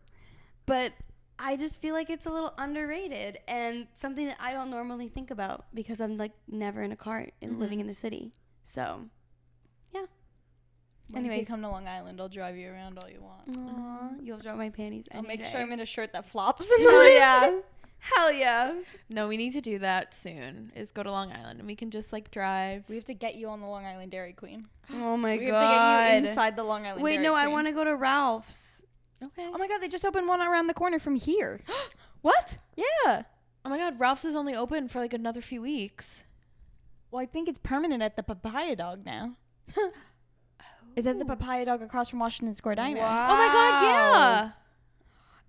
But I just feel like it's a little underrated and something that I don't normally think about because I'm like never in a car and living in the city. So, yeah. Once you Anyways. come to Long Island, I'll drive you around all you want. Aw, you'll drop my panties. I'll any make day. sure I'm in a shirt that flops in the Hell wind. yeah. Hell yeah. No, we need to do that soon. Is go to Long Island and we can just like drive. We have to get you on the Long Island Dairy Queen. Oh my We god. have to get you inside the Long Island Wait, Dairy no, I Queen. want to go to Ralph's. Okay. Oh my god, they just opened one around the corner from here. What? Yeah. Oh my God, Ralph's is only open for like another few weeks. Well, I think it's permanent at the Papaya Dog now. Is that the Papaya Dog across from Washington Square Diner? Wow. Oh my God, yeah.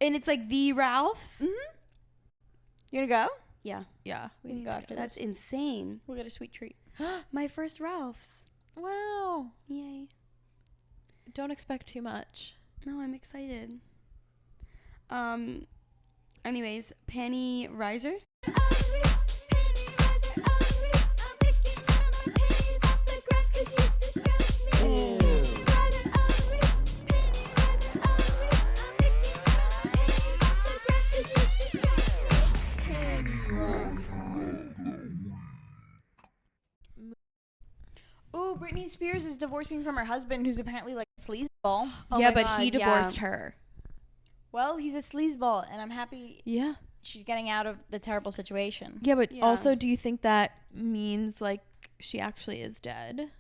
And it's like the Ralph's? Mm-hmm. You gonna go? Yeah. Yeah. We need to go after That's this. insane. We'll get a sweet treat. My first Ralph's. Wow. Yay. Don't expect too much. No, I'm excited. Anyways, panty riser. Spears is divorcing from her husband, who's apparently like a sleazeball. Oh yeah, my but God, he divorced her. Well, he's a sleazeball, and I'm happy Yeah. she's getting out of the terrible situation. Yeah, but Yeah. also, do you think that means like she actually is dead?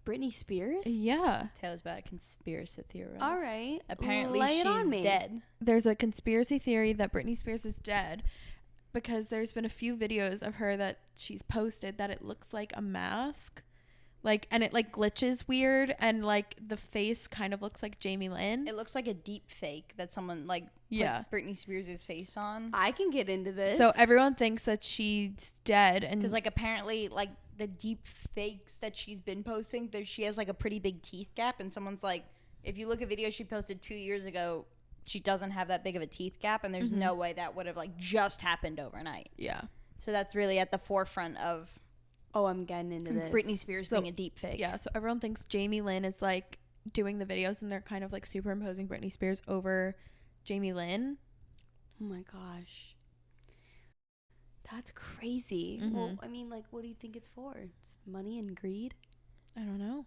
Britney Spears? Yeah. Tell us about a conspiracy theory. All right. Apparently, Lay it she's on me. dead. There's a conspiracy theory that Britney Spears is dead because there's been a few videos of her that she's posted that it looks like a mask. Like, and it like glitches weird, and like the face kind of looks like Jamie Lynn. It looks like a deep fake that someone like Yeah. put Britney Spears' face on. I can get into this. So everyone thinks that she's dead, and Because like apparently like the deep fakes that she's been posting, she has like a pretty big teeth gap, and someone's like, if you look at videos she posted 2 years ago, she doesn't have that big of a teeth gap, and there's no way that would have like just happened overnight. yeah. So that's really at the forefront of Oh, I'm getting into this. Britney Spears So- being a deep fake. Yeah, so everyone thinks Jamie Lynn is like doing the videos, and they're kind of like superimposing Britney Spears over Jamie Lynn. Oh my gosh. That's crazy. Mhm. Well, I mean, like, what do you think it's for? Just money and greed? I don't know.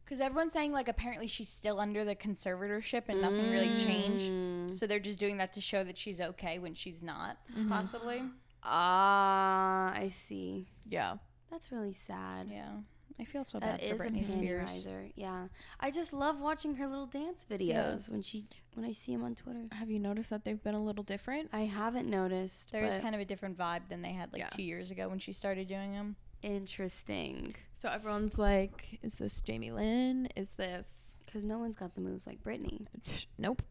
Because everyone's saying like apparently she's still under the conservatorship and nothing really changed. Mm. So they're just doing that to show that she's okay when she's not, possibly. Ah, I see. Yeah. That's really sad. Yeah. I feel so That bad for is a Britney Spears. pennyweiser. Yeah. I just love watching her little dance videos when I see them on Twitter. Have you noticed that they've been a little different? I haven't noticed. There is but kind of a different vibe than they had like Yeah. 2 years ago when she started doing them. interesting. So everyone's like, is this Jamie Lynn? Is this... Because no one's got the moves like Britney. Nope.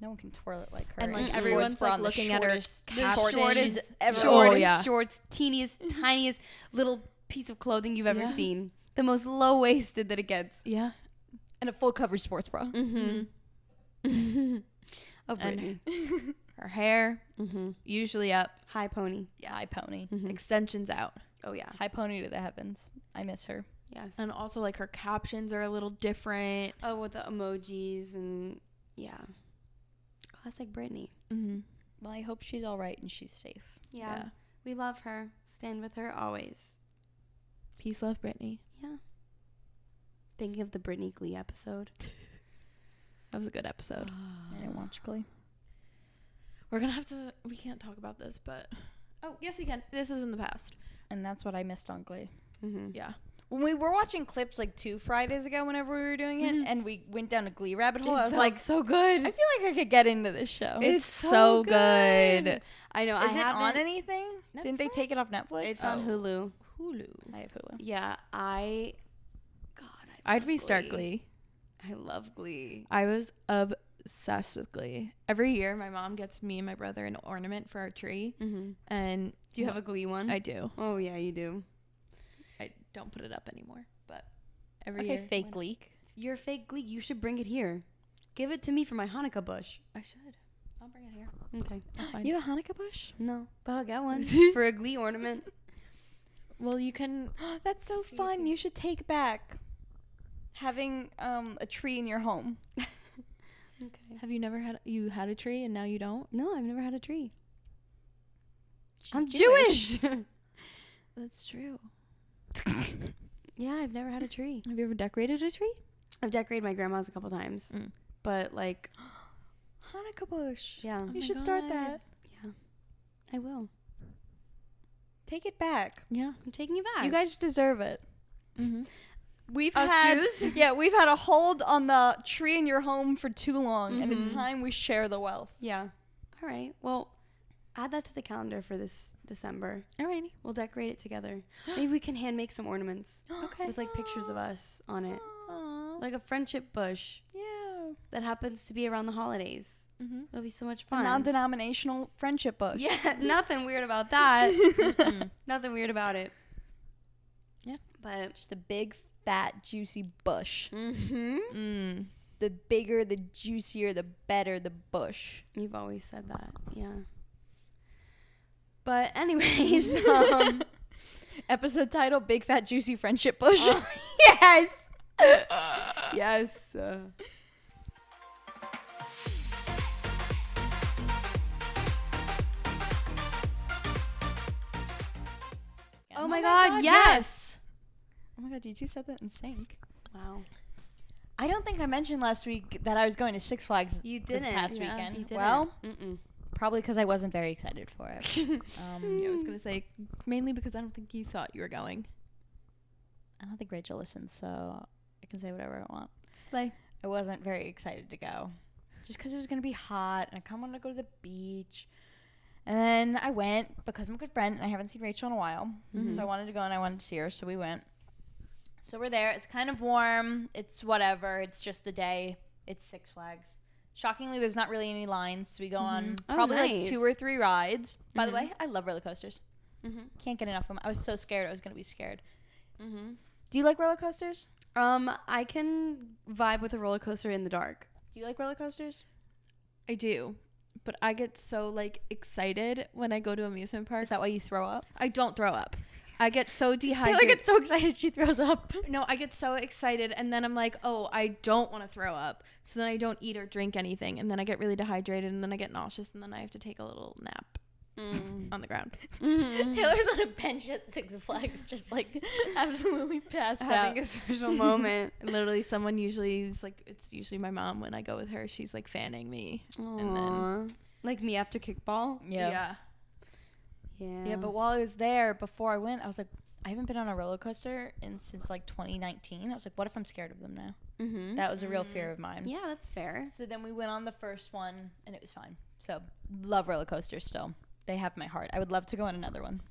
No one can twirl it like her. And, like, sports everyone's, bra like, on the looking at her shortest captions. caption she's ever Oh, yeah. shorts, teeniest, tiniest little piece of clothing you've ever Yeah. seen. The most low-waisted that it gets. Yeah. and a full cover sports bra. Mm-hmm. Of And- Britney. Her hair, Mm-hmm. usually up. High pony. High pony. Mm-hmm. Extensions out. Oh, yeah. High pony to the heavens. I miss her. Yes. And also, like, her captions are a little different. Oh, with the emojis and, yeah. Classic Britney. Mm-hmm. Well, I hope she's all right and she's safe. Yeah. We love her. Stand with her always. Peace, love, Britney. Yeah. Thinking of the Britney Glee episode. That was a good episode. I didn't watch Glee. We're gonna have to... We can't talk about this, but... Oh, yes, we can. This was in the past. And that's what I missed on Glee. Mm-hmm. Yeah. When we were watching clips like 2 Fridays ago whenever we were doing it, and we went down a Glee rabbit hole, I was like, so good. I feel like I could get into this show. It's so good. I know. Is I it on haven't- anything? Didn't they take it off Netflix? It's on Hulu. Hulu. I have Hulu. Yeah, I I'd love restart Glee. I love Glee. I was obsessed with Glee. Every year, my mom gets me and my brother an ornament for our tree, Mm-hmm. and Do you have a Glee one? I do. Oh yeah, you do. I don't put it up anymore, but every Okay, year. fake when- Gleek. You're a fake Glee. You should bring it here. Give it to me for my Hanukkah bush. I should. I'll bring it here. Okay. I'll find You have a Hanukkah bush? No, but I'll get one for a Glee ornament. Well, you can. That's so fun. You should take back having a tree in your home. Okay. Have you never had a tree and now you don't? No, I've never had a tree. She's I'm Jewish. That's true. Yeah, I've never had a tree. Have you ever decorated a tree? I've decorated my grandma's a couple times, Mm. but like, Hanukkah bush. yeah, Oh You my should start God. that. I will. Take it back. Yeah. I'm taking it back. You guys deserve it. Mm-hmm. We've Us had Jews? we've had a hold on the tree in your home for too long, and it's Mhm. time we share the wealth. Yeah. All right. Well, add that to the calendar for this December. Alrighty. We'll decorate it together. Maybe we can hand make some ornaments Okay. with like pictures of us on it, Aww. like a friendship bush Yeah. that happens to be around the holidays. Mm-hmm. It'll be so much A fun. non-denominational friendship bush. Yeah, nothing weird about that. Nothing weird about it. Yeah. But Just a big, fat, juicy bush. Mm. The bigger, the juicier, the better the bush. you've always said that. Yeah. But anyways, Episode title: Big Fat Juicy Friendship Bush. yes. Yes. Oh my God, yes. Oh my god, you two said that in sync. Wow. I don't think I mentioned last week that I was going to Six Flags You this didn't. past Yeah, weekend. You didn't. Well, Mm-mm. probably because I wasn't very excited for it. Yeah, I was gonna say mainly because I don't think you thought you were going. I don't think Rachel listens, so I can say whatever I want. Slay. I wasn't very excited to go. Just because it was going to be hot, and I kind of wanted to go to the beach. And then I went because I'm a good friend, and I haven't seen Rachel in a while. Mhm. So I wanted to go, and I wanted to see her, so we went. So we're there. It's kind of warm. It's whatever. It's just the day. It's Six Flags. Shockingly, there's not really any lines, so we go on Oh, probably like nice. 2 or 3 rides. By the Mhm. way, I love roller coasters. Mm-hmm. Can't get enough of them. I was so scared I was going to be scared. Mm-hmm. Do you like roller coasters? I can vibe with a roller coaster in the dark. Do you like roller coasters? I do, but I get so like excited when I go to amusement parks. Is that why you throw up? I don't throw up. I get so I feel dehydrated. like it's so excited she throws up. No, I get so excited, and then I'm like, oh, I don't want to throw up. So then I don't eat or drink anything, and then I get really dehydrated, and then I get nauseous, and then I have to take a little nap on the ground. Mm-hmm. Taylor's on a bench at Six Flags, just like absolutely passed Having out. a special moment. Literally, someone usually is like, it's usually my mom when I go with her. She's like fanning me. And then- Aww. Like me after kickball. Yeah. Yeah. Yeah, but while I was there, before I went, I was like, I haven't been on a roller coaster since like 2019. I was like, what if I'm scared of them now? Mm-hmm. That was a real fear of mine. Yeah, that's fair. So then we went on the first one, and it was fine. So love roller coasters still. They have my heart. I would love to go on another one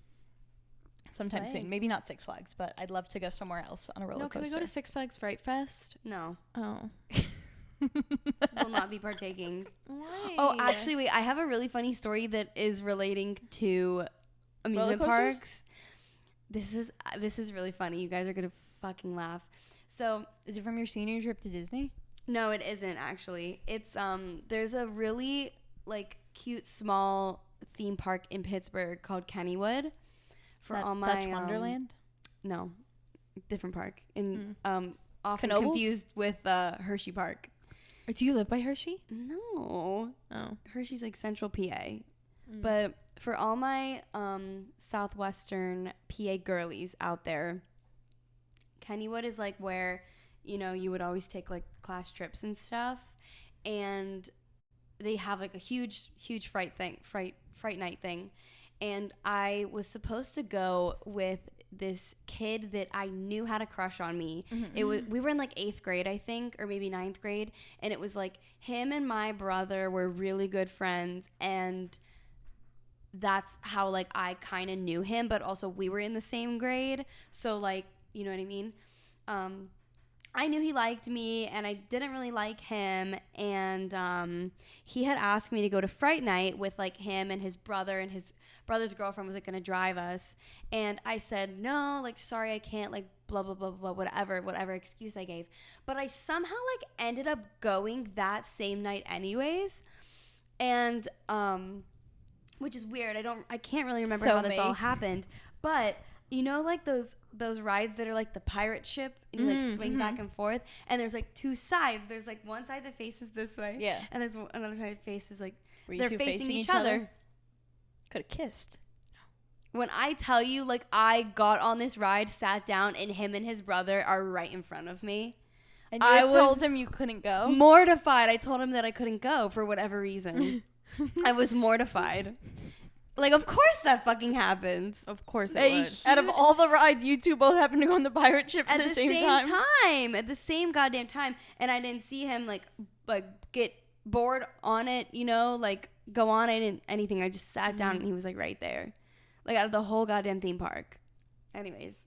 sometime Slay. soon. Maybe not Six Flags, but I'd love to go somewhere else on a roller No, can coaster. we go to Six Flags Fright Fest? No, Oh. will not be partaking. Why? Oh, actually, wait. I have a really funny story that is relating to amusement Roller coasters? parks. This is really funny. You guys are gonna fucking laugh. So Is it from your senior trip to Disney? no, it isn't actually. It's there's a really like cute small theme park in Pittsburgh called Kennywood for That all my Dutch Wonderland? No, different park in often Knoebels? confused with Hershey Park. Do you live by Hershey? No, Oh. Hershey's like Central PA. But for all my Southwestern PA girlies out there, Kennywood is like where, you know, you would always take like class trips and stuff. And they have like a huge fright night thing. And I was supposed to go with this kid that I knew had a crush on me. We were in like 8th grade, I think, or maybe 9th grade. And it was like him and my brother were really good friends. And that's how like I kind of knew him, but also we were in the same grade. So like, you know what I mean? I knew he liked me and I didn't really like him. And he had asked me to go to Fright Night with like him and his brother, and his brother's girlfriend was like going to drive us. And I said, no, like, sorry, I can't, like, blah, blah, blah, blah, whatever excuse I gave. But I somehow like ended up going that same night anyways. And, which is weird. I can't really remember So how this me. all happened. But you know, like those rides that are like the pirate ship and you like swing back and forth, and there's like 2 sides. There's like one side that faces this way, Yeah. and there's another side that faces like Were you they're two facing each other. Could have kissed. When I tell you, like, I got on this ride, sat down, and him and his brother are right in front of me. And you I told was him you couldn't go? Mortified. I told him that I couldn't go for whatever reason. I was mortified. Like, of course that fucking happens. Of course A it would. Out of all the rides, you two both happened to go on the pirate ship At at the same time. at the same goddamn time, and I didn't see him like get bored on it, you know, like go on it and anything. I just sat down and he was like right there, like out of the whole goddamn theme park. Anyways,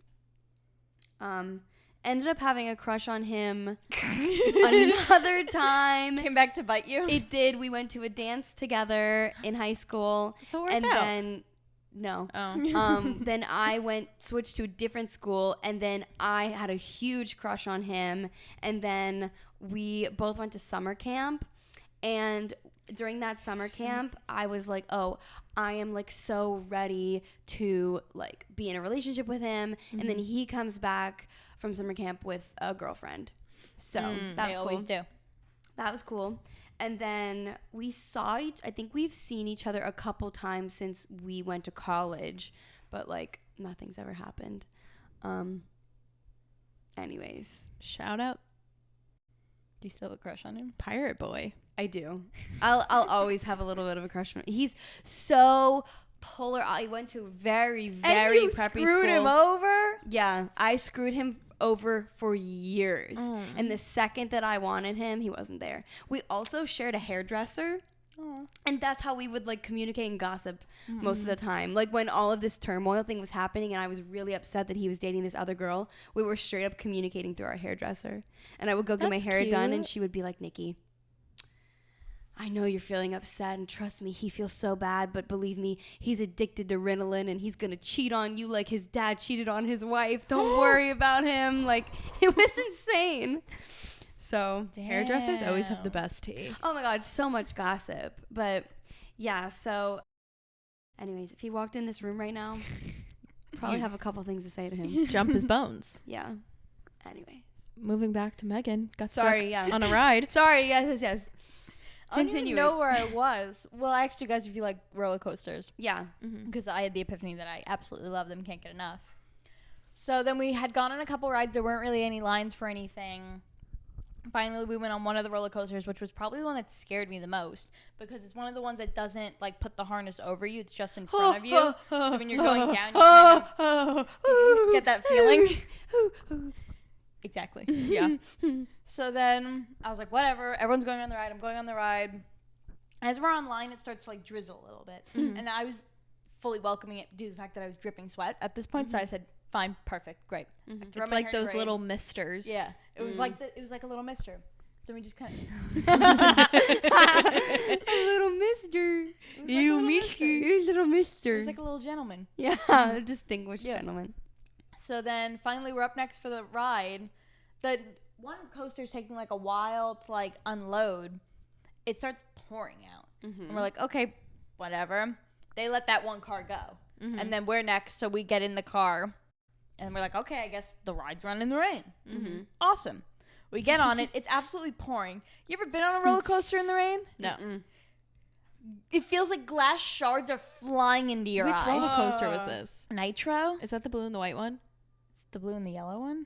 ended up having a crush on him another time. Came back to bite you. It did. We went to a dance together in high school, So it worked and out. then no. Oh. Then I switched to a different school, and then I had a huge crush on him. And then we both went to summer camp. And during that summer camp, I was like, oh, I am like so ready to like be in a relationship with him. And then he comes back from summer camp with a girlfriend. So that They was always cool. do. That was cool. And then I think we've seen each other a couple times since we went to college, but like nothing's ever happened. Anyways, Shout out Do you still have a crush on him? Pirate Boy. I do. I'll always have a little bit of a crush on him. He's so polar. I went to a very, very and you preppy screwed school. him over? Yeah, I screwed him over for years. And the second that I wanted him, he wasn't there. We also shared a hairdresser. Aw. And that's how we would like communicate and gossip most of the time. Like when all of this turmoil thing was happening and I was really upset that he was dating this other girl, we were straight up communicating through our hairdresser. And I would go get my That's hair done and cute. she would be like, Nikki, I know you're feeling upset and trust me, he feels so bad, but believe me, he's addicted to Ritalin and he's gonna cheat on you like his dad cheated on his wife. Don't worry about him. Like, it was insane. So, Hairdressers always have the Damn. best tea. oh my God, so much gossip. But yeah, so anyways, if he walked in this room right now, probably have a couple things to say to him. Jump his bones. Yeah. Anyways. Moving back to Meghan. Got Sorry, stuck yeah. on a ride. Sorry, yes. I don't even Continue know it. where I was. Well, I asked you guys if you like roller coasters. Yeah. Because I had the epiphany that I absolutely love them, can't get enough. So then we had gone on a couple rides. There weren't really any lines for anything. Finally, we went on one of the roller coasters, which was probably the one that scared me the most because it's one of the ones that doesn't like put the harness over you. It's just in front of you. So when you're going down, you kind of get that feeling. Exactly. Yeah. So then I was like, whatever. Everyone's going on the ride. I'm going on the ride. As we're online, it starts to like drizzle a little bit. And I was fully welcoming it due to the fact that I was dripping sweat at this point. So I said, fine, perfect, great. I throw It's my like hair in the those rain. little misters. Yeah. It was like it was like a little mister. So we just kind of A little mister. You mister. You little It mister. was like a little gentleman. Yeah, a distinguished Yeah. gentleman. So then finally we're up next for the ride. The one coaster's taking like a while to like unload. It starts pouring out. And we're like, okay, whatever. They let that one car go. And then we're next, so we get in the car. And we're like, okay, I guess the ride's running in the rain. Awesome. We get on it. It's absolutely pouring. You ever been on a roller coaster in the rain? No. It feels like glass shards are flying into your Which eye. roller coaster was this? Nitro? Is that the blue and the white one? The blue and the yellow one?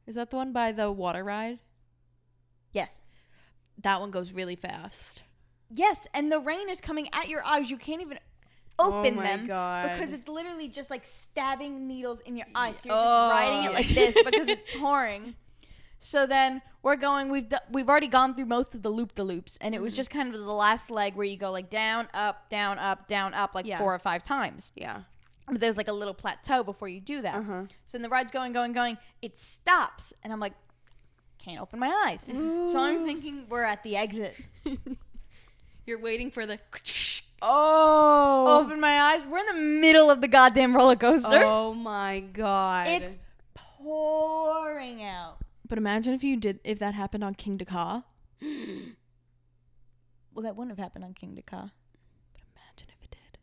Is that the one by the water ride? Yes. That one goes really fast. Yes, and the rain is coming at your eyes. You can't even open my them God. because it's literally just like stabbing needles in your eyes. So you're just riding it like this because it's pouring. So then we're going. We've already gone through most of the loop-de-loops, and it was just kind of the last leg where you go like down, up, down, up, down, up, like 4 or 5 times. Yeah. But there's like a little plateau before you do that. So then the ride's going. It stops, and I'm like, can't open my eyes. So I'm thinking we're at the exit. You're waiting for the... Open my eyes. We're in the middle of the goddamn roller coaster. Oh my God. It's pouring out. But imagine if that happened on King Dakar. Well, that wouldn't have happened on King Dakar. But imagine if it did.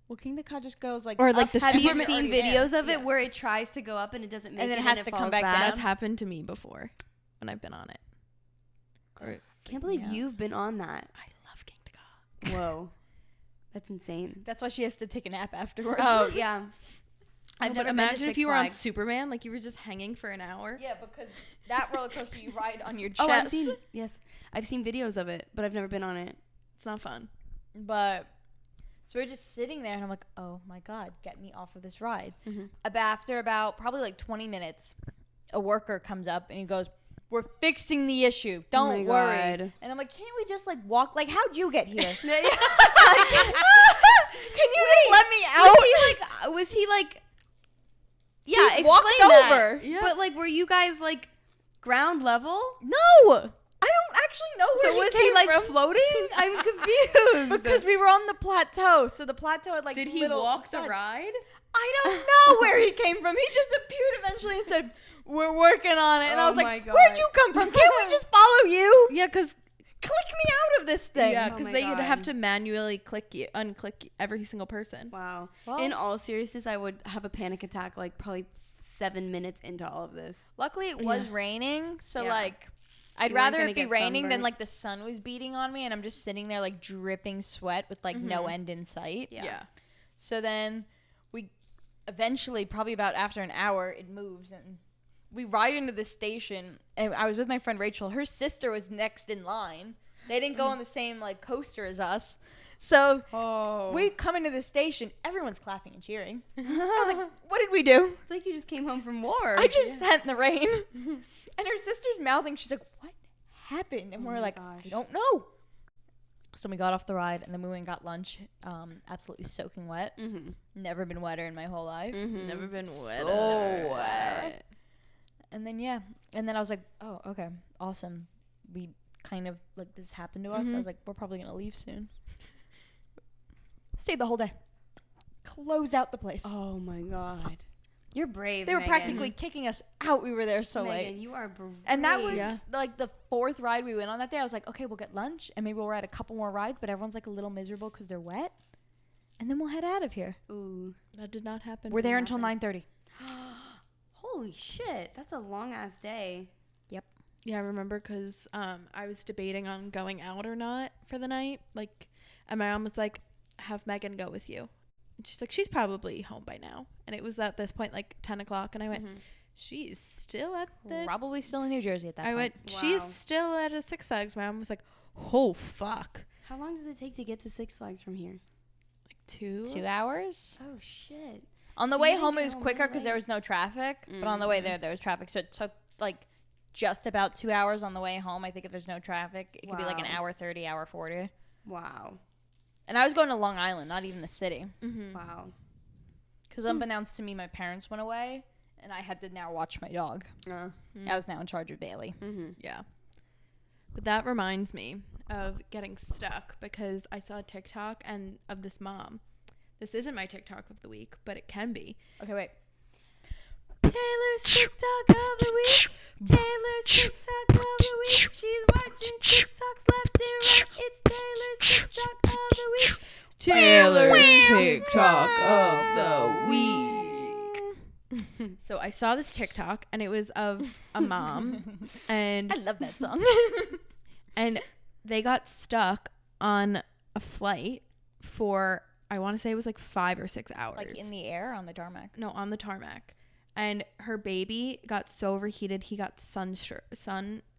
Well, King Dakar just goes like Or like up. the Have you Superman- seen already videos there. of it where it tries to go up and it doesn't make And it then it has and to it come falls back down? That's happened to me before when I've been on it. Can't believe Yeah. you've been on that. I love King Dakar. Whoa. That's insane. That's why she has to take a nap afterwards. Oh, yeah. I've But never imagine been if to you were on Six Flags. Superman, like you were just hanging for an hour. Yeah, because that roller coaster you ride on your chest. Oh, I've seen videos of it, but I've never been on it. It's not fun. But so we're just sitting there, and I'm like, oh my God, get me off of this ride. After about probably like 20 minutes, a worker comes up and he goes, we're fixing the issue. Don't my worry. God. And I'm like, can't we just like walk? Like, how'd you get here? Can you just let me out? Was he like Yeah, He explain walked that. over. Yeah. But like were you guys like ground level? No, I don't actually know where So was came he like from. floating? I'm confused. Because we were on the plateau, so the plateau had like Did he little walk the sides. ride? I don't know where he came from. He just appeared eventually and said, "We're working on it." And I Oh was my like, God. "Where'd you come from? Can't we just follow you? Yeah, because Click me out of this thing." yeah, Oh because my they would God. have to manually unclick every single person. Wow. Well- In all seriousness, I would have a panic attack like probably 7 minutes into all of this. Luckily, it was raining, so Yeah. like, I'd You weren't rather gonna it be get raining than sunburnt. like the sun was beating on me, and I'm just sitting there like dripping sweat with like no end in sight. Yeah. So then we eventually, probably about after an hour, it moves and we ride into the station, and I was with my friend Rachel. Her sister was next in line. They didn't go on the same like coaster as us. So we come into the station. Everyone's clapping and cheering. I was like, what did we do? It's like you just came home from war. I just sat in the rain. And her sister's mouthing. She's like, what happened? And we're like, gosh. I don't know. So we got off the ride, and then we went and got lunch. Absolutely soaking wet. Never been wetter in my whole life. Never been wet. So wet. And then, yeah. And then I was like, oh, okay. Awesome. We kind of, like, this happened to us. I was like, we're probably going to leave soon. Stayed the whole day. Closed out the place. Oh my God. You're brave, They were Meghan. practically kicking us out. We were there so Meghan, late. you are brave. And that was like the 4th ride we went on that day. I was like, okay, we'll get lunch and maybe we'll ride a couple more rides, but everyone's like a little miserable because they're wet. And then we'll head out of here. Ooh. That did not happen. We're there until 9:30. Holy shit. That's a long ass day. Yeah, I remember because I was debating on going out or not for the night. Like, and my mom was like, have Meghan go with you. And she's like, she's probably home by now. And it was at this point like 10 o'clock. And I went, she's still at the... Probably still in New Jersey at that point. I went, she's still at a Six Flags. My mom was like, oh, fuck. How long does it take to get to Six Flags from here? Like 2 hours? Oh, shit. On the So way you didn't home, it get was home quicker right because there was no traffic. But on the way there was traffic. So it took like just about 2 hours on the way home. I think if there's no traffic, it could be like an hour 30, hour 40. Wow. And I was going to Long Island, not even the city. Wow. Because unbeknownst to me, my parents went away, and I had to now watch my dog. I was now in charge of Bailey. Yeah. But that reminds me of getting stuck because I saw a TikTok and of this mom. This isn't my TikTok of the week, but it can be. Okay, wait. Taylor's TikTok of the week. Taylor's TikTok of the week. She's watching TikToks left and right. It's Taylor's TikTok of the week. Taylor's TikTok of the week. So I saw this TikTok and it was of a mom and I love that song. and they got stuck on a flight for, I want to say it was like 5 or 6 hours. Like in the air on the tarmac. No, on the tarmac. And her baby got so overheated, he got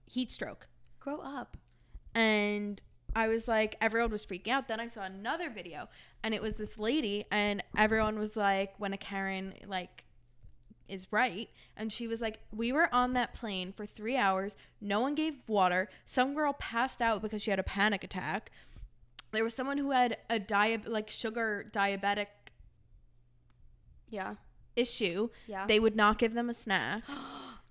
heat stroke. Grow up. And I was like, everyone was freaking out. Then I saw another video and it was this lady and everyone was like, when a Karen like is right. And she was like, we were on that plane for 3 hours. No one gave water. Some girl passed out because she had a panic attack. There was someone who had a sugar diabetic issue. Yeah. They would not give them a snack.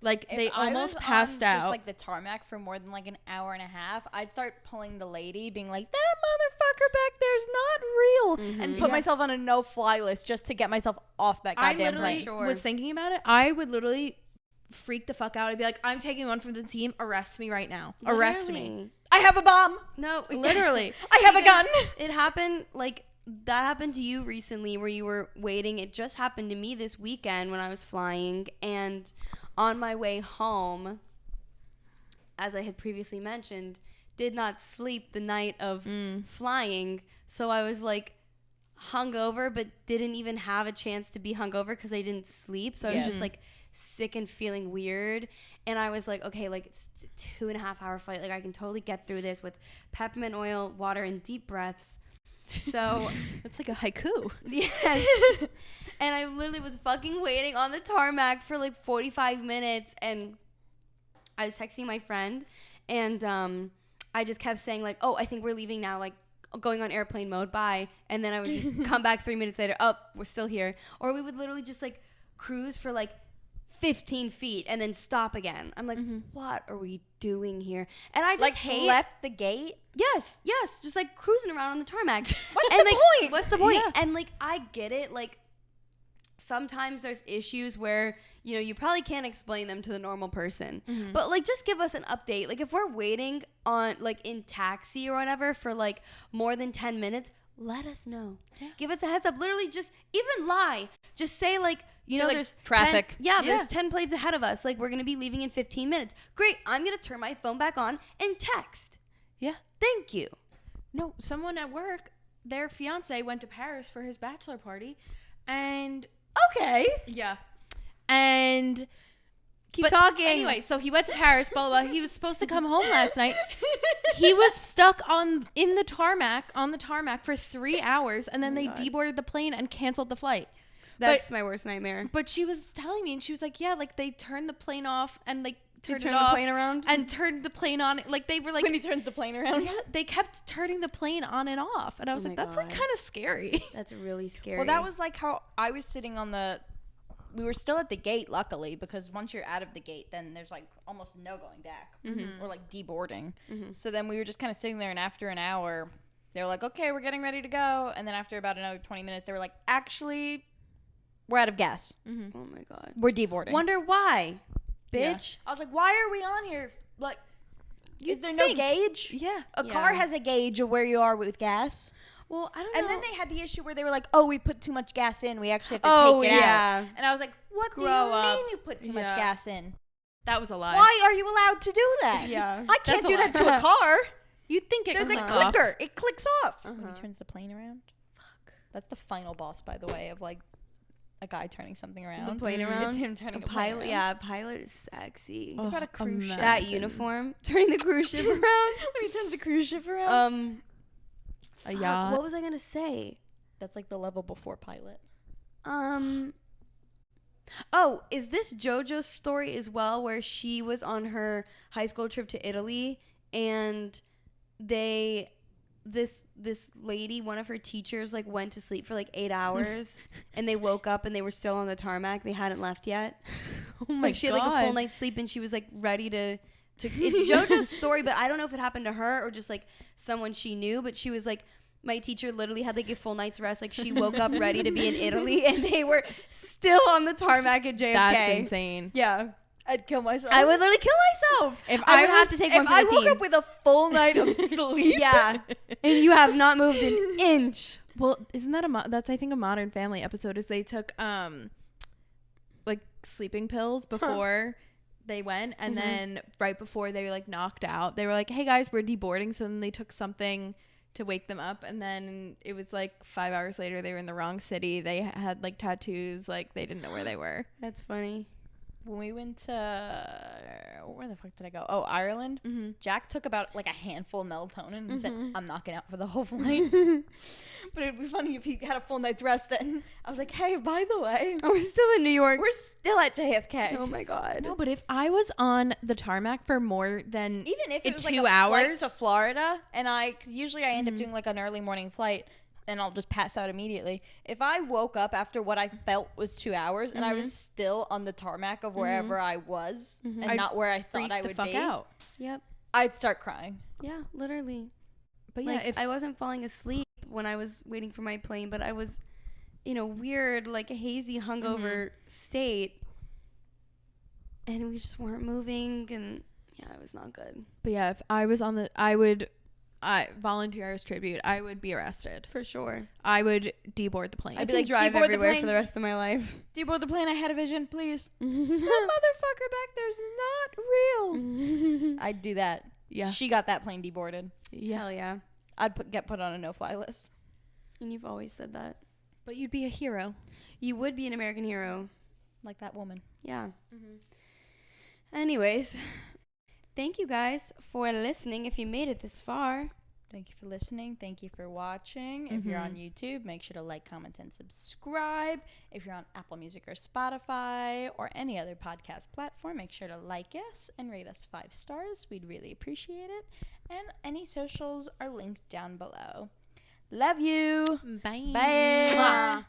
Like If they I almost was passed on out. just like the tarmac for more than like an hour and a half, I'd start pulling the lady, being like, that motherfucker back there's not real, and put myself on a no-fly list just to get myself off that I goddamn literally plane. was thinking about it. I would literally freak the fuck out. I'd be like, I'm taking one from the team. Arrest me right now. Arrest me. I have a bomb. No. Literally. I have a gun. It happened like that happened to you recently where you were waiting. It just happened to me this weekend when I was flying, and on my way home, as I had previously mentioned, did not sleep the night of flying. So I was like hungover, but didn't even have a chance to be hungover because I didn't sleep. So I was just like sick and feeling weird. And I was like, okay, like it's a 2.5 hour flight. Like I can totally get through this with peppermint oil, water, and deep breaths. So It's like a haiku. yes. And I literally was fucking waiting on the tarmac for like 45 minutes, and I was texting my friend, and I just kept saying like, oh, I think we're leaving now, like going on airplane mode, bye. And then I would just come back 3 minutes later, oh, we're still here. Or we would literally just like cruise for like 15 feet and then stop again. I'm like, what are we doing here? And I just Like hate left the gate. Yes, just like cruising around on the tarmac. What's and the like, point? What's the point? Yeah. And like, I get it. Like, sometimes there's issues where, you know, you probably can't explain them to the normal person. But like, just give us an update. Like, if we're waiting on like in taxi or whatever for like more than 10 minutes, let us know. Yeah. Give us a heads up. Literally, just even lie. Just say like, you know, like, there's traffic. 10, there's 10 planes ahead of us. Like, we're gonna be leaving in 15 minutes. Great. I'm gonna turn my phone back on and text. Yeah. Thank you. No, someone at work, their fiance went to Paris for his bachelor party, and Okay. yeah, and Keep talking. Anyway, so he went to Paris, blah, blah, blah. He was supposed to come home last night. He was stuck on the tarmac for 3 hours, and then they deboarded the plane and canceled the flight. That's my worst nightmare. But she was telling me, and she was like, yeah, like they turned the plane off and like turned the off plane around and turned the plane on. Like they were like, When he turns the plane around. yeah, they kept turning the plane on and off, and I was like, that's like kind of scary. That's really scary. Well, that was like how I was sitting on we were still at the gate, luckily, because once you're out of the gate, then there's like almost no going back or like deboarding. So then we were just kind of sitting there, and after an hour, they were like, okay, we're getting ready to go. And then after about another 20 minutes, they were like, actually, we're out of gas. Oh my God. We're deboarding. Wonder why, bitch. I was like, why are we on here? Like, is there no gauge? Yeah. A car has a gauge of where you are with gas. Well, I don't know. And then they had the issue where they were like, oh, we put too much gas in. We actually have to take it out. And I was like, what do you mean you put too much gas in? That was a lie. Why are you allowed to do that? Yeah. I can't do that to a car. You'd think it There's could a click clicker. off. It clicks off. When he turns the plane around. Fuck. That's the final boss, by the way, of like a guy turning something around. The plane around? It's him turning a pilot. plane around. Yeah, pilot is sexy. Oh, About a cruise ship. That uniform, turning the cruise ship around. When he turns the cruise ship around. A Fuck, yacht. what was I gonna say? That's like the level before pilot. Oh, is this JoJo's story as well, where she was on her high school trip to Italy, and this lady, one of her teachers, like went to sleep for like 8 hours, and they woke up and they were still on the tarmac. They hadn't left yet. Oh my Like she had like a full night's sleep, and she was like ready to. It's JoJo's story, but I don't know if it happened to her or just like someone she knew. But she was like, my teacher literally had like a full night's rest. Like she woke up ready to be in Italy, and they were still on the tarmac at JFK. That's insane. Yeah, I'd kill myself. I would literally kill myself If I I would have to take one for the If I woke team. up with a full night of sleep. Yeah, and you have not moved an inch. Well, isn't that that's I think a Modern Family episode? Is they took like sleeping pills before they went, and then right before they were like knocked out, they were like, "Hey guys, we're deboarding." So then they took something to wake them up, and then it was like 5 hours later they were in the wrong city. They had like tattoos, like they didn't know where they were. That's funny. When we went to where the fuck did I go? Oh, Ireland. Jack took about like a handful of melatonin and said, "I'm knocking out for the whole flight." But it'd be funny if he had a full night's rest. And I was like, "Hey, by the way, Oh, we're still in New York. we're still at JFK." Oh my God. No, but if I was on the tarmac for more than Even if in it was like 2 a flight hours to Florida, and because usually I end up doing like an early morning flight, and I'll just pass out immediately. If I woke up after what I felt was 2 hours, and I was still on the tarmac of wherever I was, and I'd not where I thought freak I the would fuck be, out. Yep. I'd start crying. Yeah, literally. But Like, yeah, if I wasn't falling asleep when I was waiting for my plane, but I was in a weird, like, hazy, hungover state, and we just weren't moving, and yeah, it was not good. But yeah, if I was on the, I volunteer as tribute. I would be arrested. For sure. I would deboard the plane. I'd be be like, drive "Deboard the everywhere plane." for the rest of my life. Deboard the plane. I had a vision, please. That motherfucker back there's not real. I'd do that. Yeah. She got that plane deboarded. Yeah. Hell yeah. I'd get put on a no-fly list. And you've always said that. But you'd be a hero. You would be an American hero. Like that woman. Yeah. Anyways, thank you guys for listening if you made it this far. Thank you for listening. Thank you for watching. If you're on YouTube, make sure to like, comment, and subscribe. If you're on Apple Music or Spotify or any other podcast platform, make sure to like us and rate us 5 stars. We'd really appreciate it. And any socials are linked down below. Love you. Bye. Bye. Mwah.